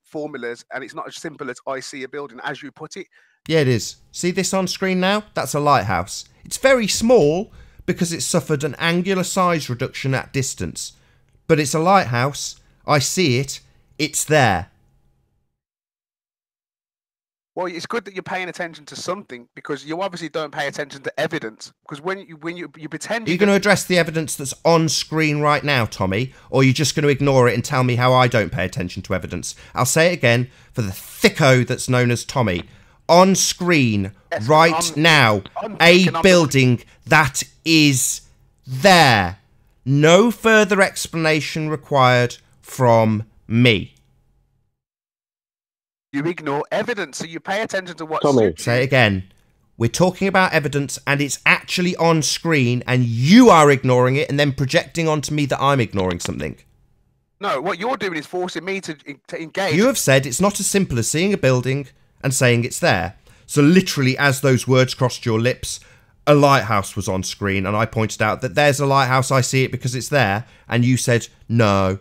formulas, and it's not as simple as I see a building, as you put it. Yeah, it is. See this on screen now? That's a lighthouse. It's very small because it suffered an angular size reduction at distance. But it's a lighthouse. I see it. It's there. Well, it's good that you're paying attention to something, because you obviously don't pay attention to evidence. Because when you pretend... Are you going to address the evidence that's on screen right now, Tommy? Or are you just going to ignore it and tell me how I don't pay attention to evidence? I'll say it again for the thicko that's known as Tommy. On screen right now, a building that is there. No further explanation required from me. You ignore evidence, so you pay attention to what... Tommy. Say it again. We're talking about evidence and it's actually on screen and you are ignoring it and then projecting onto me that I'm ignoring something. No, what you're doing is forcing me to engage. You have said it's not as simple as seeing a building and saying it's there. So literally, as those words crossed your lips, a lighthouse was on screen and I pointed out that there's a lighthouse, I see it because it's there, and you said no.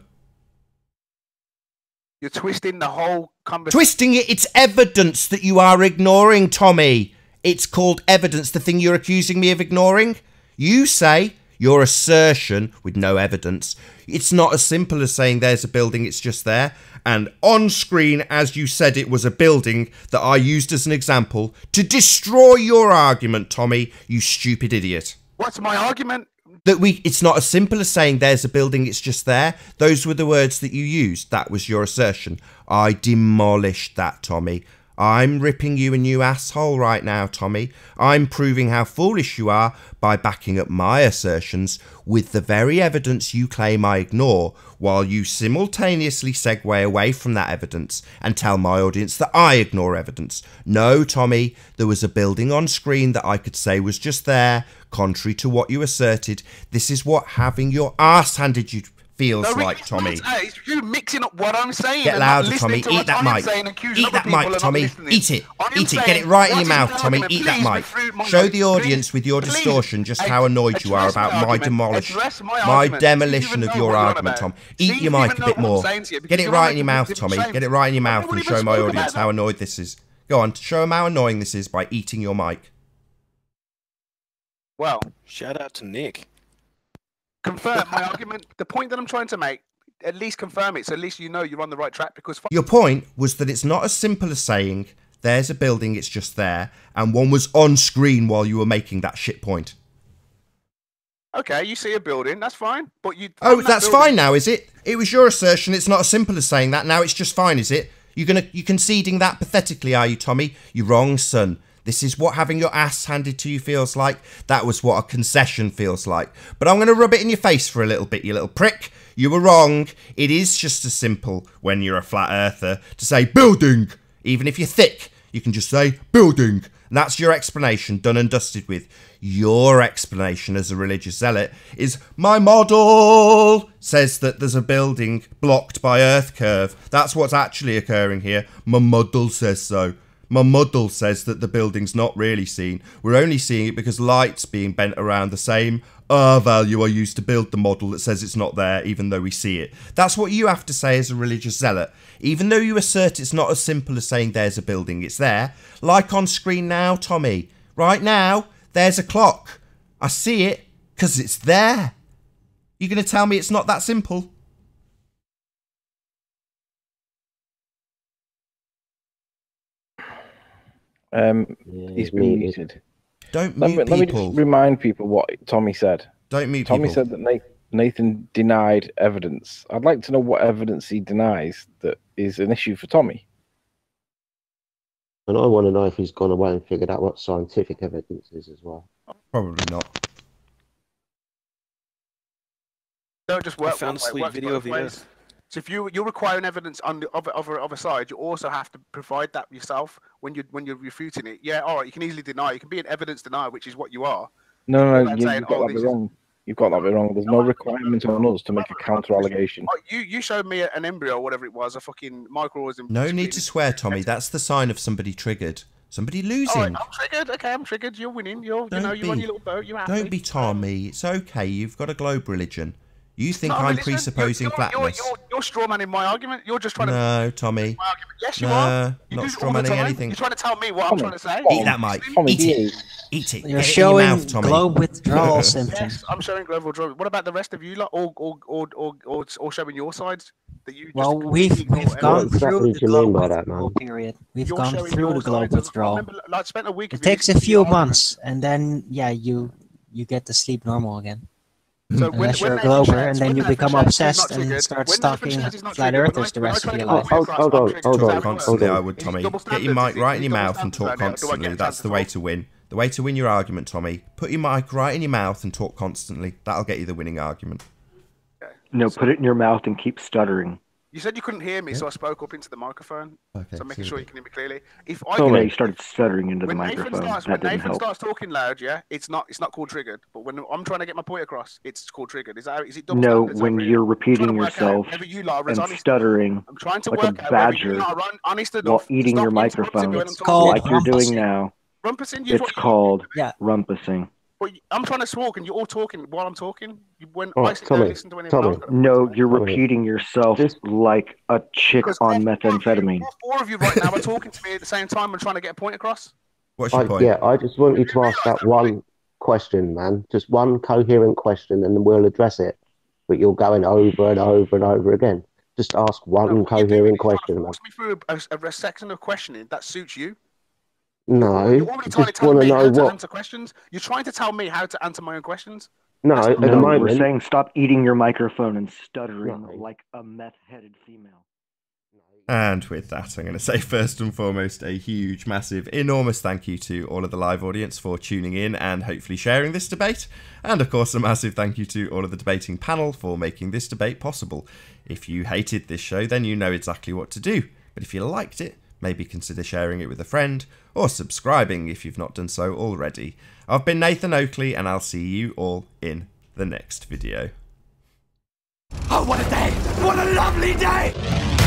You're twisting the whole conversation. Twisting it, it's evidence that you are ignoring, Tommy. It's called evidence, the thing you're accusing me of ignoring. You say your assertion with no evidence. It's not as simple as saying there's a building, it's just there. And on screen, as you said, it was a building that I used as an example to destroy your argument, Tommy, you stupid idiot. What's my argument? That it's not as simple as saying there's a building, it's just there. Those were the words that you used. That was your assertion. I demolished that, Tommy. I'm ripping you a new asshole right now, Tommy. I'm proving how foolish you are by backing up my assertions with the very evidence you claim I ignore, while you simultaneously segue away from that evidence and tell my audience that I ignore evidence. No, Tommy, there was a building on screen that I could say was just there, contrary to what you asserted. This is what having your arse handed you feels like, Tommy. It's you mixing up what I'm saying. Get louder, Tommy. Eat that mic. Eat that mic, Tommy. Eat it. Eat it. Get it right in your mouth, Tommy. Eat that mic. Show the audience with your distortion just how annoyed you are about my demolition of your argument, Tom. Eat your mic a bit more. Get it right in your mouth, Tommy. Get it right in your mouth and show my audience how annoyed this is. Go on, show them how annoying this is by eating your mic. Well, shout out to Nick. Confirm my argument. The point that I'm trying to make, at least confirm it, so at least you know you're on the right track. Because your point was that it's not as simple as saying there's a building, it's just there, and one was on screen while you were making that shit point. Okay, you see a building, that's fine, but you. Oh, that's fine now, is it? It was your assertion. It's not as simple as saying that. Now it's just fine, is it? You conceding that pathetically, are you, Tommy? You're wrong, son. This is what having your ass handed to you feels like. That was what a concession feels like. But I'm going to rub it in your face for a little bit, you little prick. You were wrong. It is just as simple when you're a flat earther to say building. Even if you're thick, you can just say building. And that's your explanation, done and dusted with. Your explanation as a religious zealot is my model says that there's a building blocked by Earth curve. That's what's actually occurring here. My model says so. My model says that the building's not really seen. We're only seeing it because light's being bent around the same value I used to build the model that says it's not there, even though we see it. That's what you have to say as a religious zealot. Even though you assert it's not as simple as saying there's a building, it's there. Like on screen now, Tommy. Right now, there's a clock. I see it because it's there. You're going to tell me it's not that simple? He's been muted. Don't mute people. Let me just remind people what Tommy said. Don't mute Tommy people. said that Nathan denied evidence. I'd like to know what evidence he denies that is an issue for Tommy. And I want to know if he's gone away and figured out what scientific evidence is as well. Probably not. Don't just work. I found a sweet video of the Earth. So if you're requiring evidence on the other side, you also have to provide that yourself when you're refuting it. Yeah, all right, you can easily deny. You can be an evidence denier, which is what you are. No, you've got that bit wrong. You've got that bit wrong. There's no requirement on us to make a counter allegation. Oh, you showed me an embryo, or whatever it was, a fucking microorganism. No need to swear, Tommy. That's the sign of somebody triggered. Somebody losing. Right, I'm triggered. Okay, I'm triggered. You're winning. You're on your little boat. You're happy. Don't be Tommy. It's okay. You've got a globe religion. You think I'm presupposing flatness? You're strawmanning my argument. You're just trying to. No, Tommy. Yes, you are. Not strawmanning anything. You're trying to tell me what I'm trying to say. Eat that, Mike. Eat it. Eat it. You're showing globe withdrawal symptoms. Yes, I'm showing globe withdrawal. What about the rest of you lot? Or showing your sides? That you. Well, we've gone through the globe withdrawal period. We've gone through the globe withdrawal. I spent a week. It takes a few months, and then you get to sleep normal again. So unless you're a glober, and then you become obsessed and start stalking flat earthers the rest of your life. Hold on. Constantly, I would, Tommy. Get your mic right in your mouth and talk constantly. That's the way to win. The way to win your argument, Tommy. Put your mic right in your mouth and talk constantly. That'll get you the winning argument. No, put it in your mouth and keep stuttering. You said you couldn't hear me, so I spoke up into the microphone. Okay, so making sure you can hear me clearly. If you started stuttering into the microphone. When Nathan starts talking loud, yeah, it's not called triggered. But when I'm trying to get my point across, it's called triggered. Is it double No, standards when you're repeating yourself and stuttering I'm trying to like work a badger while eating your microphone, like you're doing now. It's called rumpusing. But I'm trying to talk, and you're all talking while I'm talking. I sit there and listen to anything else. No, you're repeating yourself like a chick on methamphetamine. All four of you right now are talking to me at the same time and trying to get a point across. What's your point? Yeah, I just want you to ask that one question, man. Just one coherent question, and then we'll address it. But you're going over and over and over again. Just ask one coherent question, man. Force me through a section of questioning that suits you. No, you're already trying to tell me how to answer questions. You're trying to tell me how to answer my own questions. No, at the moment, we're saying stop eating your microphone and stuttering like a meth-headed female. And with that, I'm going to say first and foremost a huge, massive, enormous thank you to all of the live audience for tuning in and hopefully sharing this debate. And of course, a massive thank you to all of the debating panel for making this debate possible. If you hated this show, then you know exactly what to do. But if you liked it, maybe consider sharing it with a friend or subscribing if you've not done so already. I've been Nathan Oakley, and I'll see you all in the next video. Oh, what a day! What a lovely day!